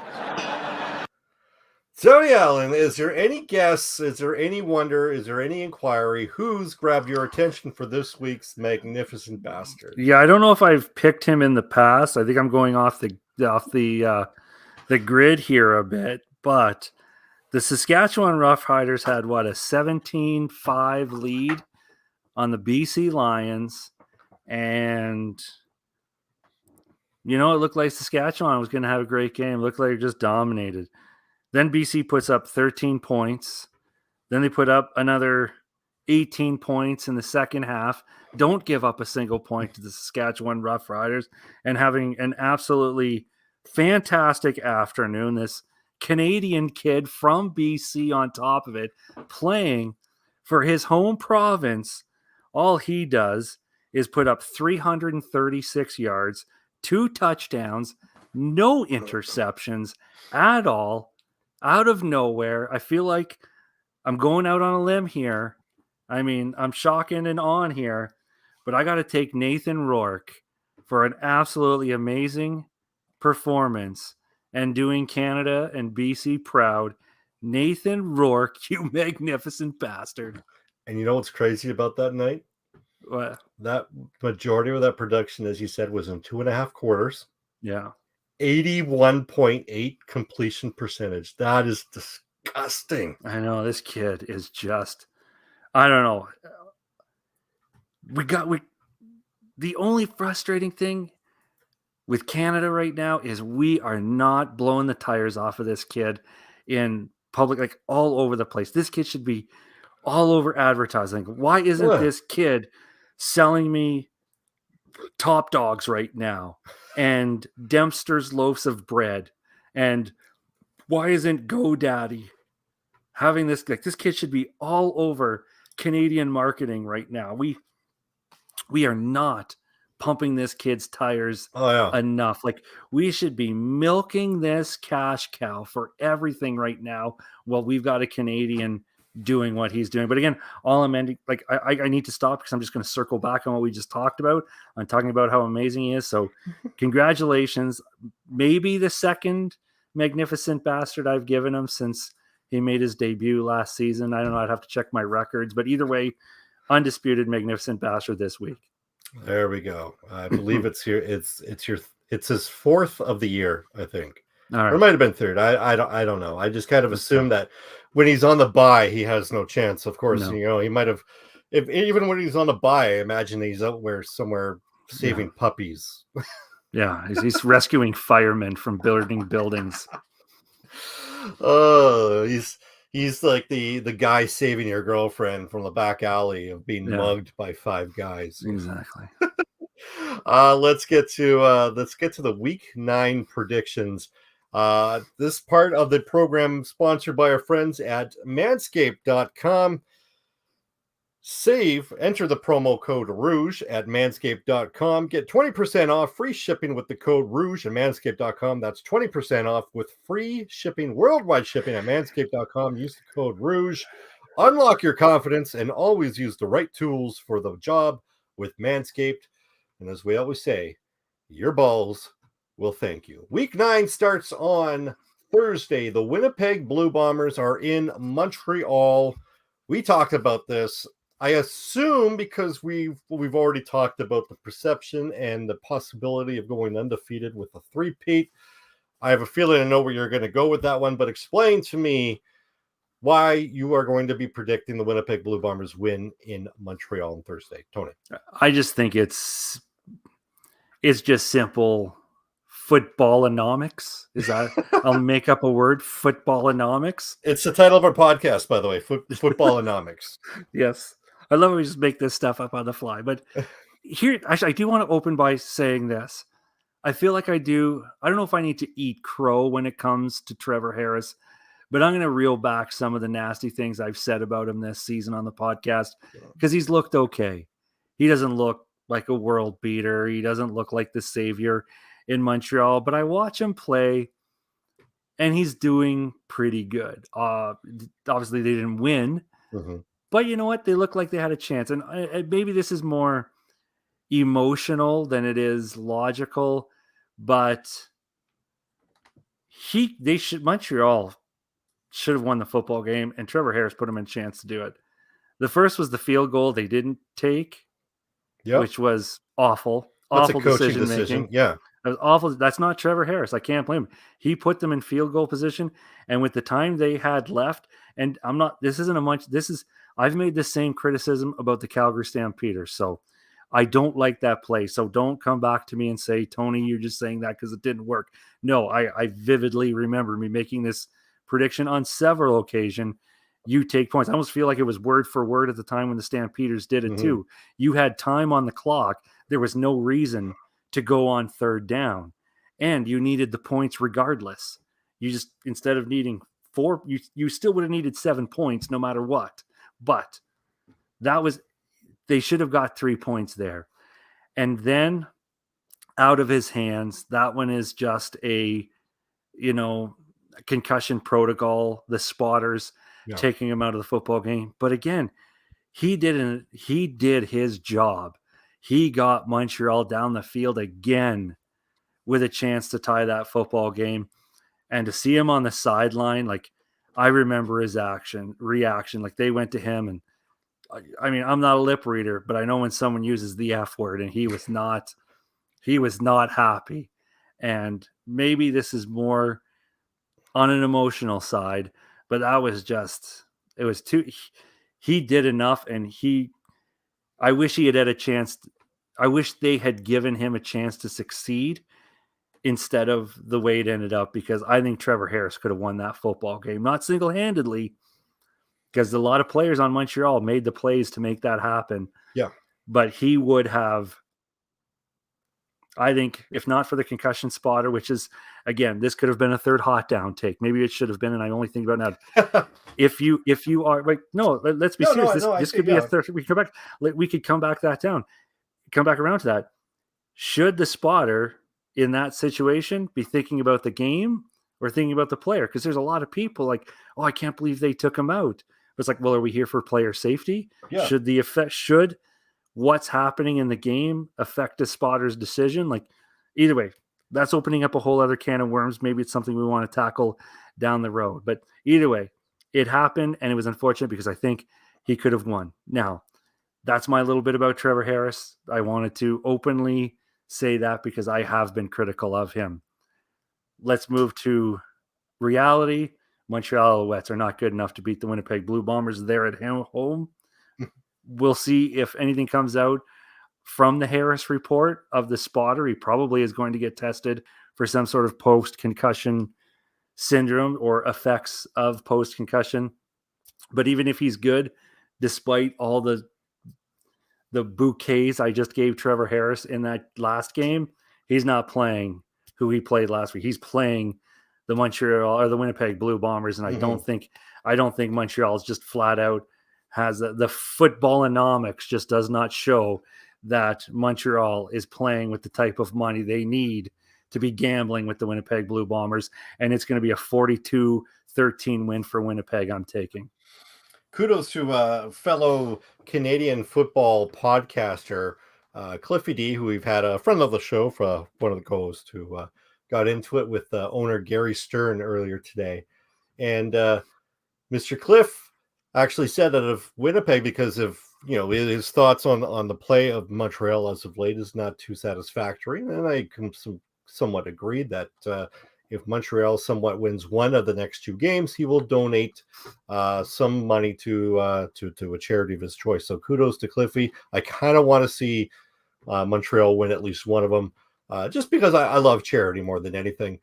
Tony Allen, is there any guess? Is there any wonder? Is there any inquiry? Who's grabbed your attention for this week's magnificent bastard? Yeah, I don't know if I've picked him in the past. I think I'm going off the grid here a bit, but the Saskatchewan Roughriders had a 17-5 lead on the BC Lions, and it looked like Saskatchewan was going to have a great game. It looked like it just dominated. Then BC puts up 13 points. Then they put up another 18 points in the second half. Don't give up a single point to the Saskatchewan Roughriders, and having an absolutely fantastic afternoon. This Canadian kid from BC on top of it, playing for his home province. All he does is put up 336 yards, 2 touchdowns, no interceptions at all, out of nowhere. I feel like I'm going out on a limb here. I mean, I'm shocking and on here, but I got to take Nathan Rourke for an absolutely amazing performance and doing Canada and BC proud. Nathan Rourke, you magnificent bastard. And you know what's crazy about that night? What? That majority of that production, as you said, was in 2.5 quarters. Yeah. 81.8 completion percentage. That is disgusting. I know, this kid is just, I don't know. The only frustrating thing with Canada right now is we are not blowing the tires off of this kid in public, like all over the place. This kid should be all over advertising. Why isn't this kid selling me Top Dogs right now and Dempster's loaves of bread? And why isn't GoDaddy having this? Like, this kid should be all over Canadian marketing right now. We are not pumping this kid's tires enough. Like, we should be milking this cash cow for everything right now while we've got a Canadian doing what he's doing. But again, all I'm ending, like, I need to stop because I'm just going to circle back on what we just talked about. I'm talking about how amazing he is. So congratulations. Maybe the second magnificent bastard I've given him since he made his debut last season. I don't know. I'd have to check my records, but either way, undisputed magnificent bastard this week. There we go. I believe it's his fourth of the year, I think. All right. Or it might have been third. I don't know. I just kind of assume that when he's on the bye, he has no chance. Of course, he might have. If even when he's on the bye, I imagine he's out somewhere saving puppies. Yeah, he's rescuing firemen from burning buildings. Oh, he's like the guy saving your girlfriend from the back alley of being mugged by 5 guys. Exactly. Let's get to the week 9 predictions. This part of the program sponsored by our friends at manscaped.com. Enter the promo code Rouge at manscaped.com. Get 20% off free shipping with the code Rouge at manscaped.com. That's 20% off with free shipping, worldwide shipping at manscaped.com. Use the code Rouge. Unlock your confidence and always use the right tools for the job with Manscaped. And as we always say, your balls will thank you. Week 9 starts on Thursday. The Winnipeg Blue Bombers are in Montreal. We talked about this. I assume because we've already talked about the perception and the possibility of going undefeated with a 3-peat. I have a feeling I know where you're going to go with that one, but explain to me why you are going to be predicting the Winnipeg Blue Bombers win in Montreal on Thursday. Tony. I just think it's just simple footballonomics. Is that I'll make up a word, footballonomics. It's the title of our podcast, by the way, footballonomics. Yes. I love when we just make this stuff up on the fly. But here, actually, I do want to open by saying this. I feel like I don't know if I need to eat crow when it comes to Trevor Harris, but I'm going to reel back some of the nasty things I've said about him this season on the podcast because he's looked okay. He doesn't look like a world beater. He doesn't look like the savior in Montreal, but I watch him play and he's doing pretty good. Obviously they didn't win, but you know what? They look like they had a chance. And maybe this is more emotional than it is logical, but Montreal should have won the football game, and Trevor Harris put him in a chance to do it. The first was the field goal they didn't take, which was awful. That's awful a coaching decision. Yeah. That was awful. That's not Trevor Harris. I can't blame him. He put them in field goal position, and with the time they had left, and I've made the same criticism about the Calgary Stampeders. So I don't like that play. So don't come back to me and say, Tony, you're just saying that because it didn't work. No, I vividly remember me making this prediction on several occasions. You take points. I almost feel like it was word for word at the time when the Stampeders did it too. You had time on the clock. There was no reason to go on third down, and you needed the points regardless. You just, instead of needing 4, you still would have needed 7 points no matter what. But they should have got 3 points there. And then out of his hands, that one is just a concussion protocol, the spotters taking him out of the football game. But again, he did his job. He got Montreal down the field again with a chance to tie that football game. And to see him on the sideline, like, I remember his reaction, like they went to him, and I mean, I'm not a lip reader, but I know when someone uses the F word, and he was not happy. And maybe this is more on an emotional side, but that was just, it was too, he did enough. And I wish he had a chance. I wish they had given him a chance to succeed instead of the way it ended up, because I think Trevor Harris could have won that football game, not single-handedly, because a lot of players on Montreal made the plays to make that happen. Yeah. But he would have, I think, if not for the concussion spotter, which is, again, this could have been a third hot down take. Maybe it should have been, and I only think about it now. if you are like, no, let's be serious. This could be a third. We could come back around to that. Should the spotter in that situation be thinking about the game or thinking about the player? Because there's a lot of people like, oh, I can't believe they took him out. It's like, well, are we here for player safety? Yeah. Should what's happening in the game affect the spotter's decision? Like, either way, that's opening up a whole other can of worms. Maybe it's something we want to tackle down the road. But either way, it happened, and it was unfortunate because I think he could have won. Now, that's my little bit about Trevor Harris. I wanted to openly say that because I have been critical of him. Let's move to reality. Montreal Alouettes are not good enough to beat the Winnipeg Blue Bombers. They're at home. We'll see if anything comes out from the Harris report of the spotter. He probably is going to get tested for some sort of post-concussion syndrome or effects of post-concussion. But even if he's good, despite all the bouquets I just gave Trevor Harris in that last game, he's not playing who he played last week. He's playing the Montreal or the Winnipeg Blue Bombers, and I don't think Montreal is just flat out has the footballonomics just does not show that Montreal is playing with the type of money they need to be gambling with the Winnipeg Blue Bombers, and it's going to be a 42-13 win for Winnipeg. I'm taking. Kudos to fellow Canadian football podcaster Cliffy D, who we've had a friend of the show, for one of the co-hosts who got into it with owner Gary Stern earlier today. And Mr. Cliff actually said that of Winnipeg, because of his thoughts on the play of Montreal as of late is not too satisfactory. And I can somewhat agree that if Montreal somewhat wins one of the next 2 games, he will donate some money to a charity of his choice. So kudos to Cliffy. I kind of want to see Montreal win at least one of them, just because I love charity more than anything.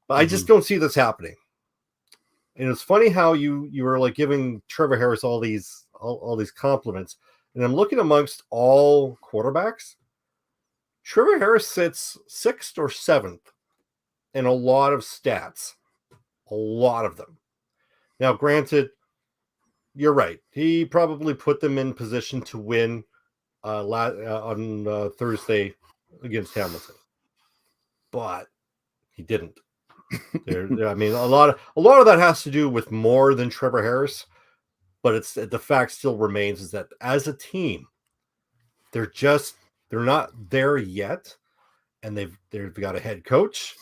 But I just don't see this happening. And it's funny how you were like giving Trevor Harris all these compliments, and I'm looking amongst all quarterbacks. Trevor Harris sits 6th or 7th in a lot of stats, a lot of them. Now, granted, you're right. He probably put them in position to win on Thursday against Hamilton, but he didn't. I mean, a lot of that has to do with more than Trevor Harris, but it's the fact still remains is that as a team, they're not there yet, and they've got a head coach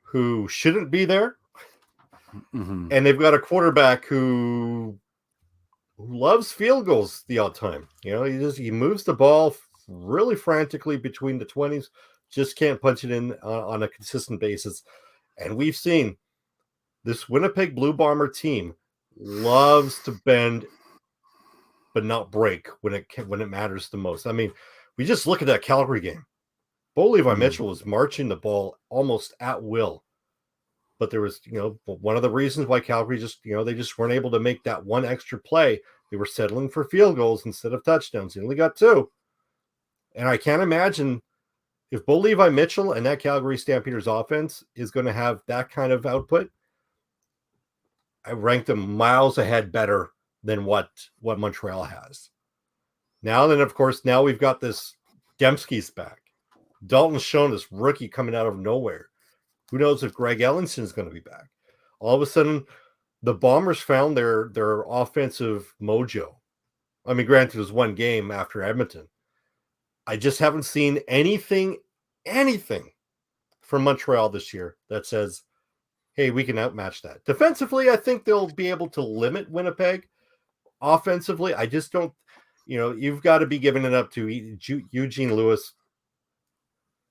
who shouldn't be there, and they've got a quarterback who loves field goals the odd time. He moves the ball really frantically between the 20s, just can't punch it in on a consistent basis. And we've seen this Winnipeg Blue Bomber team loves to bend but not break when it matters the most. I mean, we just look at that Calgary game. Bo Levi Mitchell was marching the ball almost at will. But there was, one of the reasons why Calgary just, they just weren't able to make that one extra play. They were settling for field goals instead of touchdowns. They only got 2. And I can't imagine if Bo Levi Mitchell and that Calgary Stampeders offense is going to have that kind of output. I ranked them miles ahead better than what Montreal has. Now then, of course, now we've got this Dembski's back. Dalton Schoen, this rookie coming out of nowhere. Who knows if Greg Ellenson is going to be back? All of a sudden, the Bombers found their offensive mojo. I mean, granted, it was one game after Edmonton. I just haven't seen anything from Montreal this year that says, hey, we can outmatch that. Defensively, I think they'll be able to limit Winnipeg. Offensively, I just don't, you've got to be giving it up to Eugene Lewis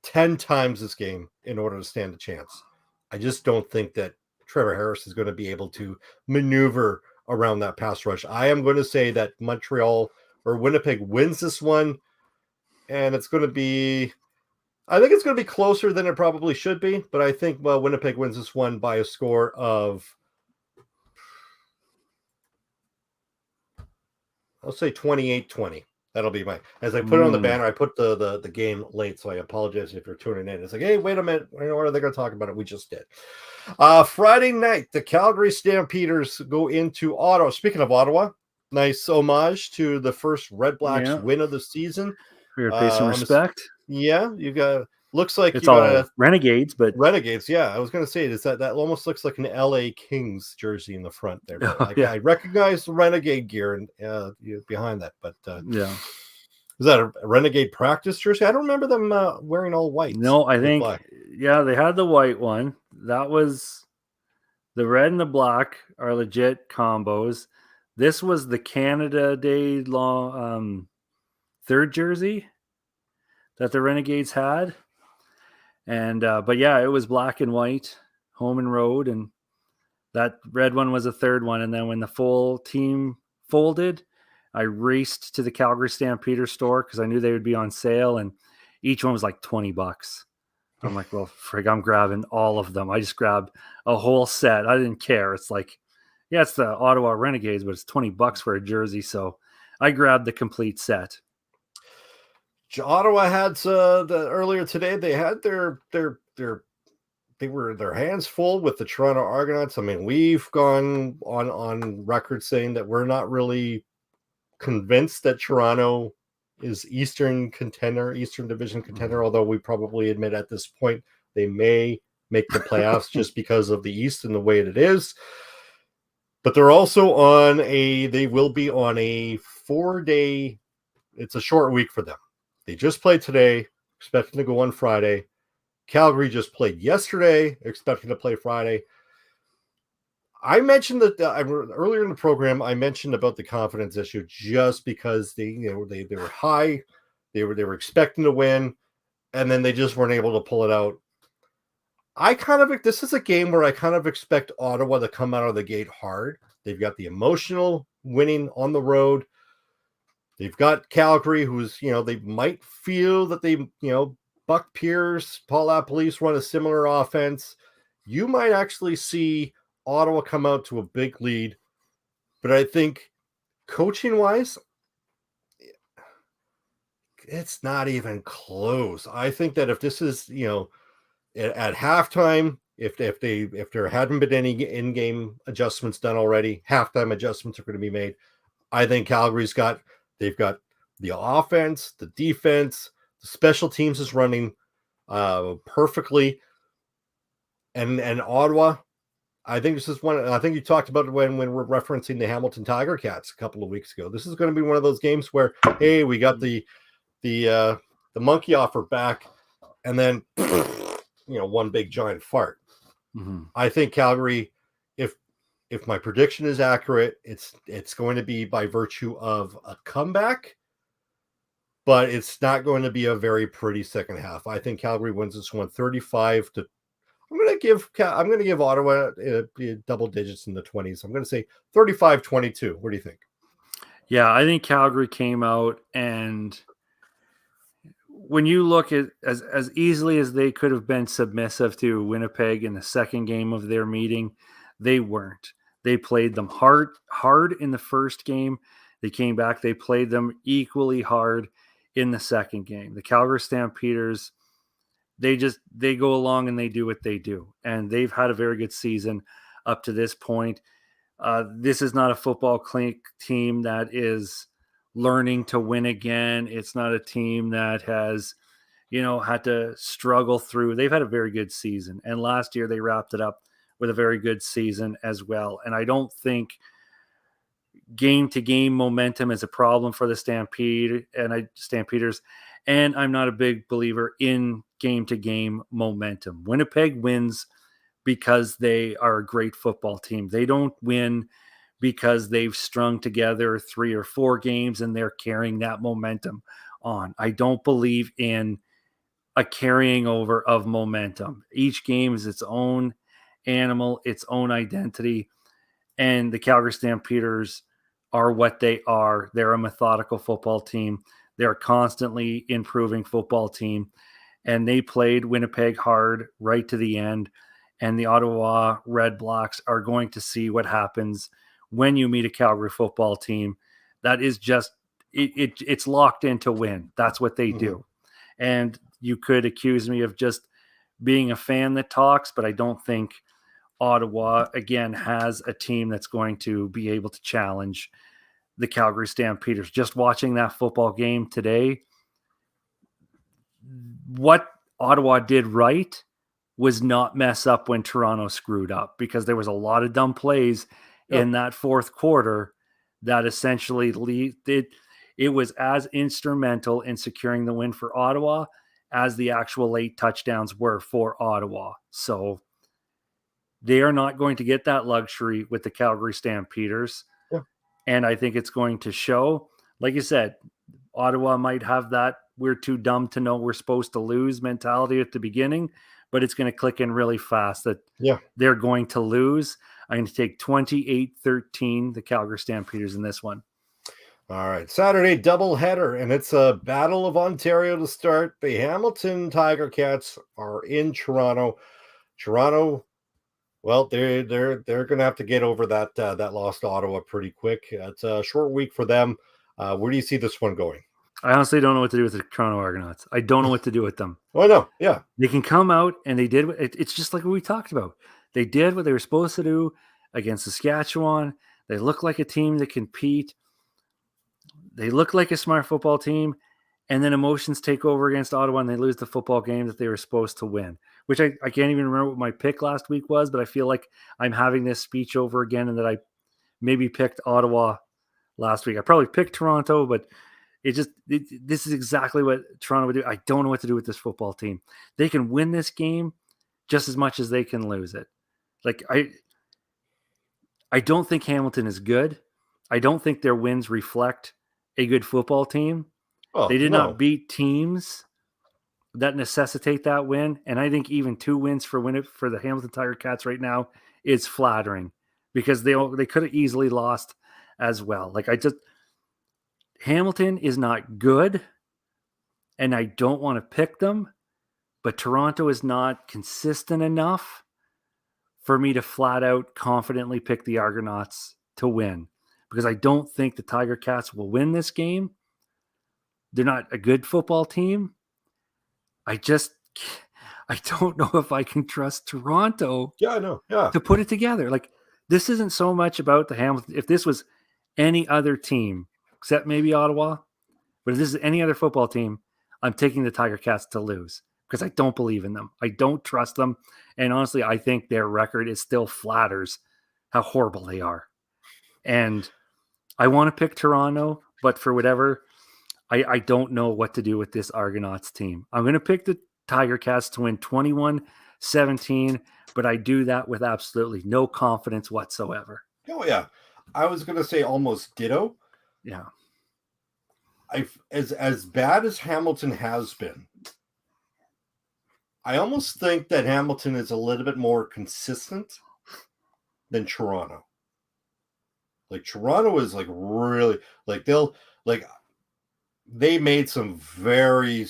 10 times this game in order to stand a chance. I just don't think that Trevor Harris is going to be able to maneuver around that pass rush. I am going to say that Winnipeg wins this one, and it's going to be, I think it's going to be closer than it probably should be, but I think Winnipeg wins this one by a score of, I'll say 28-20. That'll be as I put it on the banner, I put the game late, so I apologize if you're tuning in. It's like, hey, wait a minute. What are they going to talk about it? We just did. Friday night, the Calgary Stampeders go into Ottawa. Speaking of Ottawa, nice homage to the first Red Blacks win of the season. For your pay some respect. Yeah, you got. Looks like it's all Renegades, but Renegades. Yeah, I was going to say that almost looks like an LA Kings jersey in the front there. I recognize the Renegade gear and behind that, but yeah, is that a Renegade practice jersey? I don't remember them wearing all white. No, I think they had the white one. That was the red and the black are legit combos. This was the Canada Day long third jersey that the Renegades had. And but yeah, it was black and white, home and road, and that red one was a third one. And then when the full team folded, I raced to the Calgary Stampeder store because I knew they would be on sale, and each one was like $20. I'm like, well, frig, I'm grabbing all of them. I just grabbed a whole set. I didn't care. It's like, yeah, it's the Ottawa Renegades, but it's $20 for a jersey, so I grabbed the complete set. Ottawa had earlier today. They had their hands full with the Toronto Argonauts. I mean, we've gone on record saying that we're not really convinced that Toronto is Eastern Division contender. Although we probably admit at this point they may make the playoffs just because of the East and the way it is. But they're also they will be on a 4-day. It's a short week for them. They just played today, expecting to go on Friday. Calgary just played yesterday, expecting to play Friday. I mentioned that earlier in the program. I mentioned about the confidence issue just because they were high, they were expecting to win, and then they just weren't able to pull it out. This is a game where I kind of expect Ottawa to come out of the gate hard. They've got the emotional winning on the road. They've got Calgary, who's, they might feel that they, Buck Pierce, Paul LaPolice run a similar offense. You might actually see Ottawa come out to a big lead. But I think coaching-wise, it's not even close. I think that if this is, at halftime, if there hadn't been any in-game adjustments done already, halftime adjustments are going to be made. I think they've got the offense, the defense, the special teams is running perfectly. And Ottawa, I think this is one. I think you talked about it when we're referencing the Hamilton Tiger Cats a couple of weeks ago. This is going to be one of those games where, hey, we got the monkey off her back, and then one big giant fart. Mm-hmm. I think Calgary, if my prediction is accurate, it's going to be by virtue of a comeback, but it's not going to be a very pretty second half. I think Calgary wins this one 35 to. I'm going to give Ottawa double digits in the 20s. I'm going to say 35-22. What do you think? Yeah, I think Calgary came out and when you look at as easily as they could have been submissive to Winnipeg in the second game of their meeting, they weren't. They played them hard in the first game. They came back. They played them equally hard in the second game. The Calgary Stampeders, they go along and they do what they do, and they've had a very good season up to this point. This is not a football team that is learning to win again. It's not a team that has, had to struggle through. They've had a very good season, and last year they wrapped it up with a very good season as well. And I don't think game-to-game momentum is a problem for the Stampeders, and I'm not a big believer in game-to-game momentum. Winnipeg wins because they are a great football team. They don't win because they've strung together 3 or 4 games and they're carrying that momentum on. I don't believe in a carrying over of momentum. Each game is its own animal, its own identity, and the Calgary Stampeders are what they are. They're a methodical football team. They're a constantly improving football team, and they played Winnipeg hard right to the end, and the Ottawa Red Blacks are going to see what happens when you meet a Calgary football team that is just it's locked in to win. That's what they do. And you could accuse me of just being a fan that talks, but I don't think Ottawa, again, has a team that's going to be able to challenge the Calgary Stampeders. Just watching that football game today, what Ottawa did right was not mess up when Toronto screwed up, because there was a lot of dumb plays in that fourth quarter that essentially it was as instrumental in securing the win for Ottawa as the actual late touchdowns were for Ottawa. So they are not going to get that luxury with the Calgary Stampeders. Yeah. And I think it's going to show. Like you said, Ottawa might have that we're too dumb to know we're supposed to lose mentality at the beginning, but it's going to click in really fast that they're going to lose. I'm going to take 28-13, the Calgary Stampeders in this one. All right, Saturday doubleheader, and it's a Battle of Ontario to start. The Hamilton Tiger Cats are in Toronto. Toronto, well, they're going to have to get over that loss to Ottawa pretty quick. It's a short week for them. Where do you see this one going? I honestly don't know what to do with the Toronto Argonauts. I don't know what to do with them. Oh, no, yeah. They can come out, and they did. It's just like what we talked about. They did what they were supposed to do against Saskatchewan. They look like a team that compete. They look like a smart football team, and then emotions take over against Ottawa, and they lose the football game that they were supposed to win, which I can't even remember what my pick last week was, but I feel like I'm having this speech over again, and that I maybe picked Ottawa last week. I probably picked Toronto, but this is exactly what Toronto would do. I don't know what to do with this football team. They can win this game just as much as they can lose it. Like, I don't think Hamilton is good. I don't think their wins reflect a good football team. They did not beat teams that necessitate that win. And I think even 2 wins for the Hamilton Tiger Cats right now is flattering, because they could have easily lost as well. Like, Hamilton is not good, and I don't want to pick them, but Toronto is not consistent enough for me to flat out confidently pick the Argonauts to win, because I don't think the Tiger Cats will win this game. They're not a good football team. I don't know if I can trust Toronto to put it together. Like, this isn't so much about the Hamilton. If this was any other team, except maybe Ottawa, but if this is any other football team, I'm taking the Tiger Cats to lose, because I don't believe in them. I don't trust them. And honestly, I think their record is still flatters how horrible they are. And I want to pick Toronto, but for whatever, I don't know what to do with this Argonauts team. I'm going to pick the Tiger Cats to win 21-17, but I do that with absolutely no confidence whatsoever. Oh, yeah. I was going to say almost ditto. Yeah. As bad as Hamilton has been, I almost think that Hamilton is a little bit more consistent than Toronto. Like, Toronto is like really like they made some very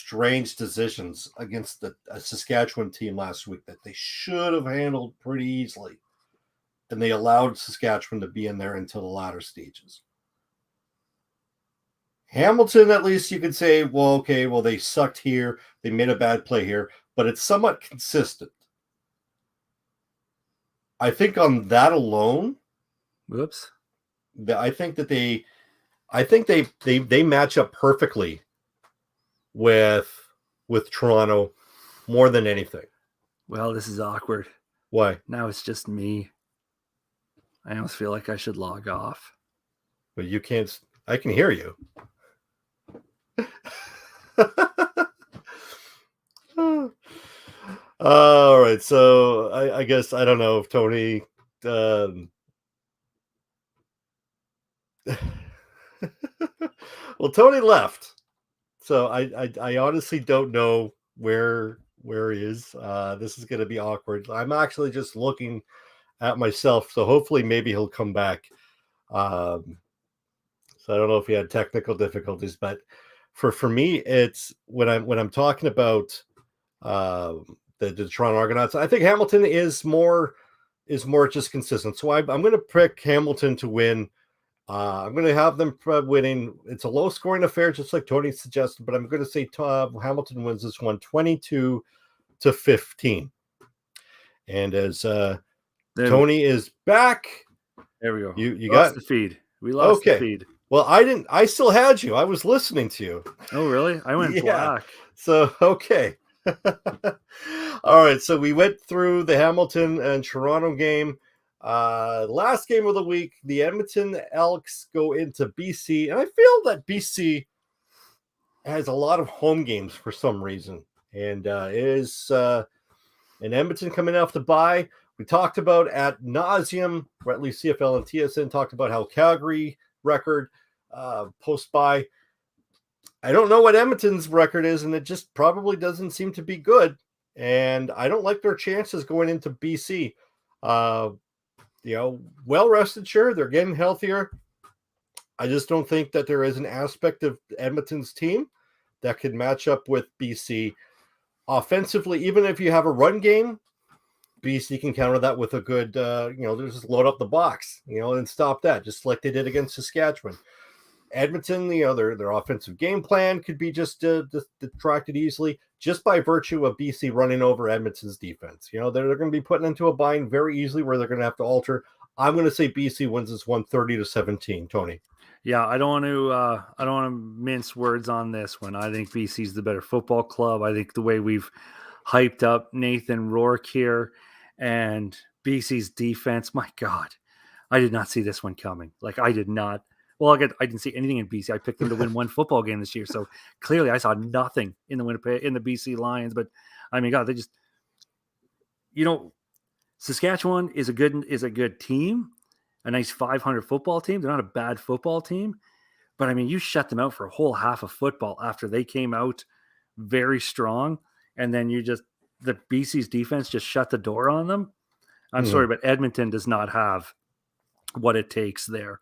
strange decisions against a Saskatchewan team last week that they should have handled pretty easily. And they allowed Saskatchewan to be in there until the latter stages. Hamilton, at least you could say, well, okay, well, they sucked here. They made a bad play here, but it's somewhat consistent. I think on that alone, Whoops. I think they match up perfectly with Toronto more than anything. Well, this is awkward. Why? Now it's just me. I almost feel like I should log off. But you can't. I can hear you. All right. So I guess I don't know if Tony. Well, Tony left, so I honestly don't know where he is. This is going to be awkward. I'm actually just looking at myself, so hopefully maybe he'll come back. So I don't know if he had technical difficulties, but for me, it's when I'm talking about the Toronto Argonauts, I think Hamilton is more just consistent. So I'm going to pick Hamilton to win. I'm going to have them winning. It's a low scoring affair, just like Tony suggested, but I'm going to say Hamilton wins this one 22-15. And as Tony is back. There we go. You lost got the feed. We lost the feed. Well, I still had you. I was listening to you. Oh, really? I went black. So, okay. All right. So we went through the Hamilton and Toronto game. Last game of the week, the Edmonton Elks go into BC. And I feel that BC has a lot of home games for some reason. And is in Edmonton coming off the bye. We talked about ad nauseum, or at least CFL and TSN talked about how Calgary record post bye. I don't know what Edmonton's record is, and it just probably doesn't seem to be good. And I don't like their chances going into BC. Well rested, sure, they're getting healthier. I just don't think that there is an aspect of Edmonton's team that could match up with BC offensively. Even if you have a run game, BC can counter that with a good, just load up the box, and stop that, just like they did against Saskatchewan. Edmonton, their offensive game plan could be just detracted easily just by virtue of BC running over Edmonton's defense. They're going to be putting into a bind very easily where they're going to have to alter. I'm going to say BC wins this one 30-17. Tony. Yeah, I don't want to mince words on this one. I think BC's the better football club. I think the way we've hyped up Nathan Rourke here and BC's defense, my God, I did not see this one coming. Like, I did not. Well, I didn't see anything in BC. I picked them to win one football game this year, so clearly I saw nothing in the BC Lions. But I mean, God, they just, Saskatchewan is a good team, a nice 500 football team. They're not a bad football team, but I mean, you shut them out for a whole half of football after they came out very strong, and then the BC's defense just shut the door on them. I'm sorry, but Edmonton does not have what it takes there.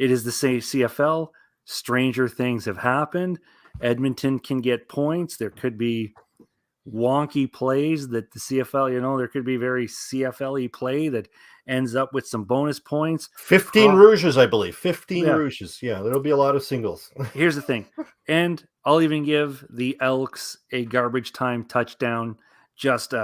It is the same CFL. Stranger things have happened. Edmonton can get points. There could be wonky plays that the CFL, there could be very CFL-y play that ends up with some bonus points. 15 Rouges, I believe. 15 Rouges. Yeah, there'll be a lot of singles. Here's the thing. And I'll even give the Elks a garbage time touchdown, just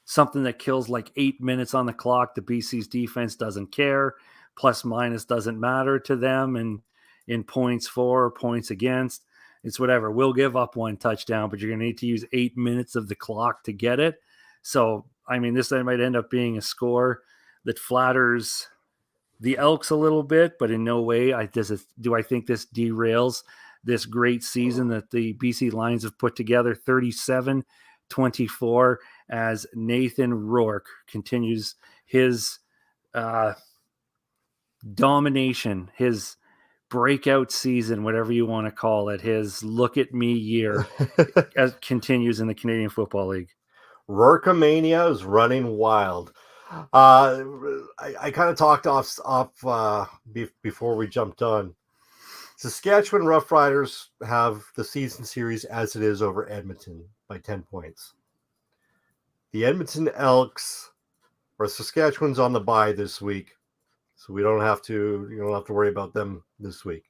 something that kills like 8 minutes on the clock. The BC's defense doesn't care. Plus minus doesn't matter to them, and in points for, points against, it's whatever. We'll give up one touchdown, but you're going to need to use 8 minutes of the clock to get it. So, I mean, this might end up being a score that flatters the Elks a little bit, but in no way do I think this derails this great season that the BC Lions have put together. 37-24 as Nathan Rourke continues his domination, his breakout season, whatever you want to call it, his look at me year continues in the Canadian Football League. Rourke-mania is running wild. I kind of talked off before we jumped on. Saskatchewan Roughriders have the season series as it is over Edmonton by 10 points. The Edmonton Elks or Saskatchewan's on the bye this week, so you don't have to worry about them this week.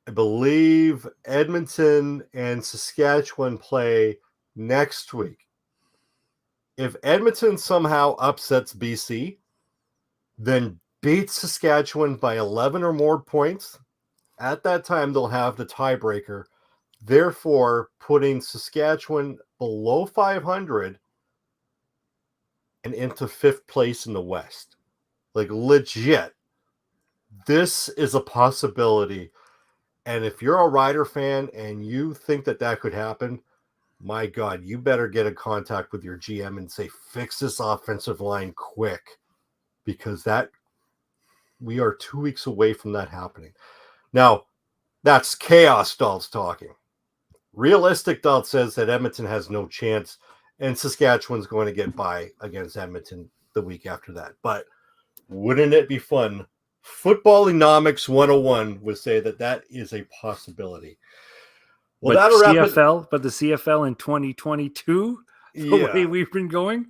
I believe Edmonton and Saskatchewan play next week. If Edmonton somehow upsets BC, then beats Saskatchewan by 11 or more points, at that time they'll have the tiebreaker, therefore putting Saskatchewan below 500 and into 5th place in the West. Like, legit, this is a possibility. And if you're a Rider fan and you think that could happen, my God, you better get in contact with your GM and say, fix this offensive line quick, because we are 2 weeks away from that happening. Now, that's chaos Dalt's talking. Realistic Dalt says that Edmonton has no chance, and Saskatchewan's going to get by against Edmonton the week after that. But wouldn't it be fun? Footballonomics 101 would say that is a possibility. Well, but that'll wrap CFL, but the CFL in 2022, the way we've been going,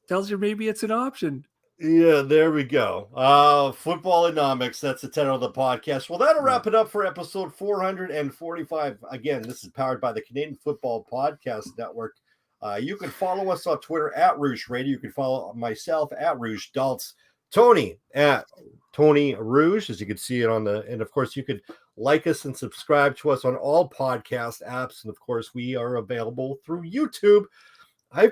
tells you maybe it's an option. Yeah, there we go. Footballonomics, that's the title of the podcast. Well, that'll wrap it up for episode 445. Again, this is powered by the Canadian Football Podcast Network. You can follow us on Twitter at Rouge Radio. You can follow myself at Rouge Daltz. Tony at Tony Rouge, as you can see it and of course you could like us and subscribe to us on all podcast apps. And of course we are available through YouTube. I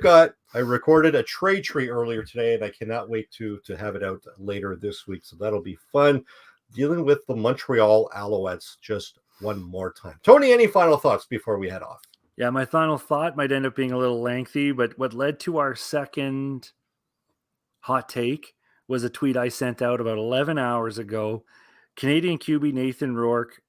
recorded a trade tree earlier today, and I cannot wait to have it out later this week. So that'll be fun, dealing with the Montreal Alouettes just one more time. Tony, any final thoughts before we head off? Yeah, my final thought might end up being a little lengthy, but what led to our second hot take was a tweet I sent out about 11 hours ago. Canadian QB Nathan Rourke,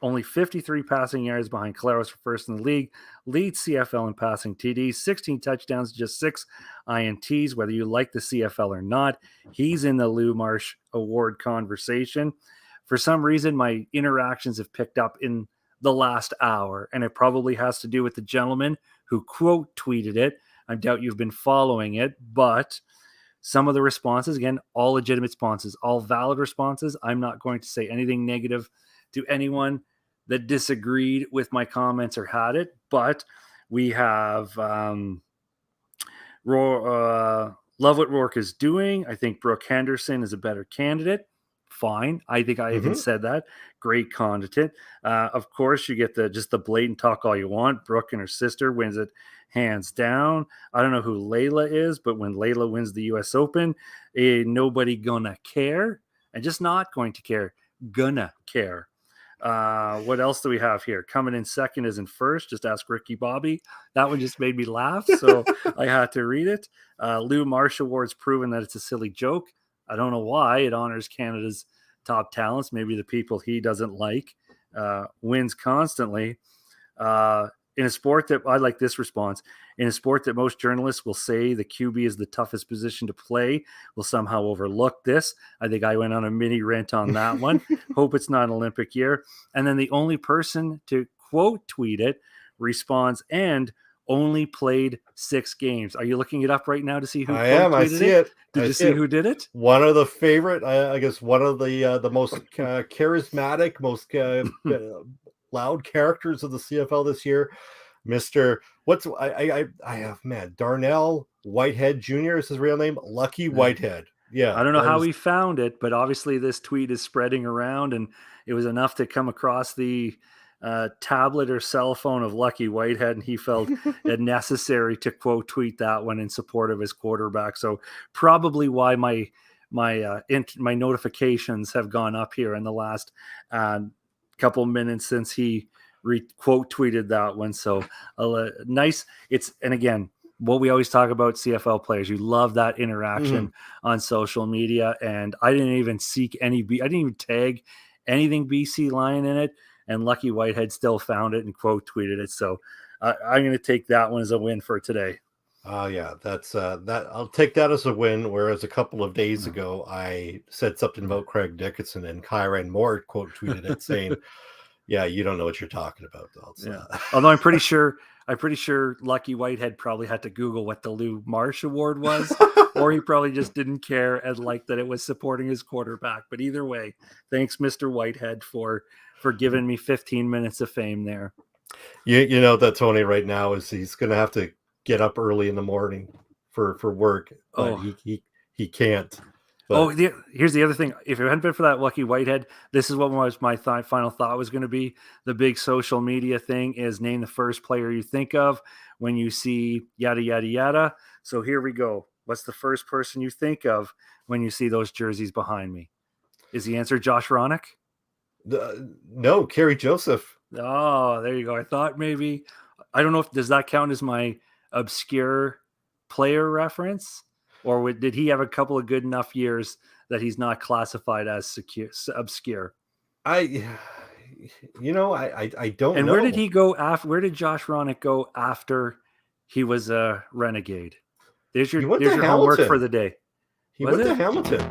only 53 passing yards behind Claros for first in the league, leads CFL in passing TDs, 16 touchdowns, just 6 INTs. Whether you like the CFL or not, he's in the Lou Marsh Award conversation. For some reason, my interactions have picked up in the last hour, and it probably has to do with the gentleman who quote tweeted it. I doubt you've been following it, but some of the responses, again, all legitimate responses, all valid responses. I'm not going to say anything negative to anyone that disagreed with my comments or had it, but we have love what Rourke is doing. I think Brooke Henderson is a better candidate. Fine. I think I even said that. Great candidate. Of course, you get the blatant talk all you want. Brooke and her sister wins it hands down. I don't know who Layla is, but when Layla wins the U.S. Open, nobody gonna care. And just not going to care. Gonna care. What else do we have here? Coming in second is in first. Just ask Ricky Bobby. That one just made me laugh, so I had to read it. Lou Marsh Award's proven that it's a silly joke. I don't know why. It honors Canada's top talents. Maybe the people he doesn't like. Wins constantly. In a sport that, I like this response, in a sport that most journalists will say the QB is the toughest position to play, will somehow overlook this. I think I went on a mini rant on that one. Hope it's not an Olympic year. And then the only person to quote tweet it responds, and only played 6 games. Are you looking it up right now to see who? I am. I see it. Did you see who did it? One of the favorite, I guess, one of the most charismatic, most loud characters of the CFL this year, Mr. Darnell Whitehead Jr. is his real name. Lucky Whitehead. Yeah. I don't know how he found it, but obviously this tweet is spreading around, and it was enough to come across the tablet or cell phone of Lucky Whitehead, and he felt it necessary to quote tweet that one in support of his quarterback. So probably why my notifications have gone up here in the last couple minutes since he quote tweeted that one. So nice. And again, what we always talk about CFL players, you love that interaction on social media. And I didn't even I didn't even tag anything BC Lion in it. And Lucky Whitehead still found it and quote tweeted it. So I'm going to take that one as a win for today. Yeah, that's that. I'll take that as a win. Whereas a couple of days ago, I said something about Craig Dickinson, and Kyran Moore quote tweeted it saying, "Yeah, you don't know what you're talking about." Yeah. Although I'm pretty sure Lucky Whitehead probably had to Google what the Lou Marsh Award was, or he probably just didn't care and liked that it was supporting his quarterback. But either way, thanks, Mr. Whitehead, for giving me 15 minutes of fame there. You know that Tony right now he's going to have to get up early in the morning for work, but he can't. But... here's the other thing. If it hadn't been for that Lucky Whitehead, this is what was my final thought was going to be. The big social media thing is name the first player you think of when you see yada, yada, yada. So here we go. What's the first person you think of when you see those jerseys behind me? Is the answer Josh Ronick? No, Kerry Joseph. Oh, there you go. I thought maybe, I don't know if, does that count as my obscure player reference? Or did he have a couple of good enough years that he's not classified as obscure? I don't know. And where did he go after? Where did Josh Ronick go after he was a Renegade? There's your homework for the day. He went to Hamilton.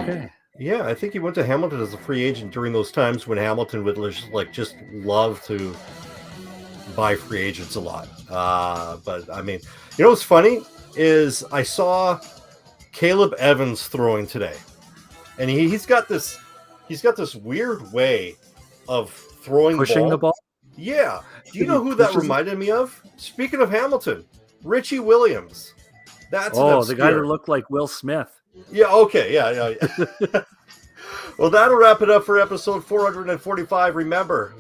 Okay. Yeah, I think he went to Hamilton as a free agent during those times when Hamilton would just love to buy free agents a lot. But I mean, you know what's funny is I saw Caleb Evans throwing today, and he's got this weird way of pushing the ball. Yeah. Do you know who that reminded me of? Speaking of Hamilton, Richie Williams. That's the guy that looked like Will Smith. Yeah, okay. Yeah. Well, that'll wrap it up for episode 445. Remember,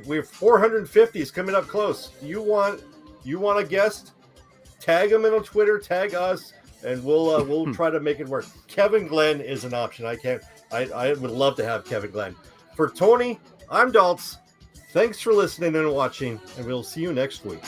we have 450 is coming up close. You want a guest? Tag them in on Twitter, tag us, and we'll try to make it work. Kevin Glenn is an option. I would love to have Kevin Glenn. For Tony, I'm Daltz. Thanks for listening and watching, and we'll see you next week.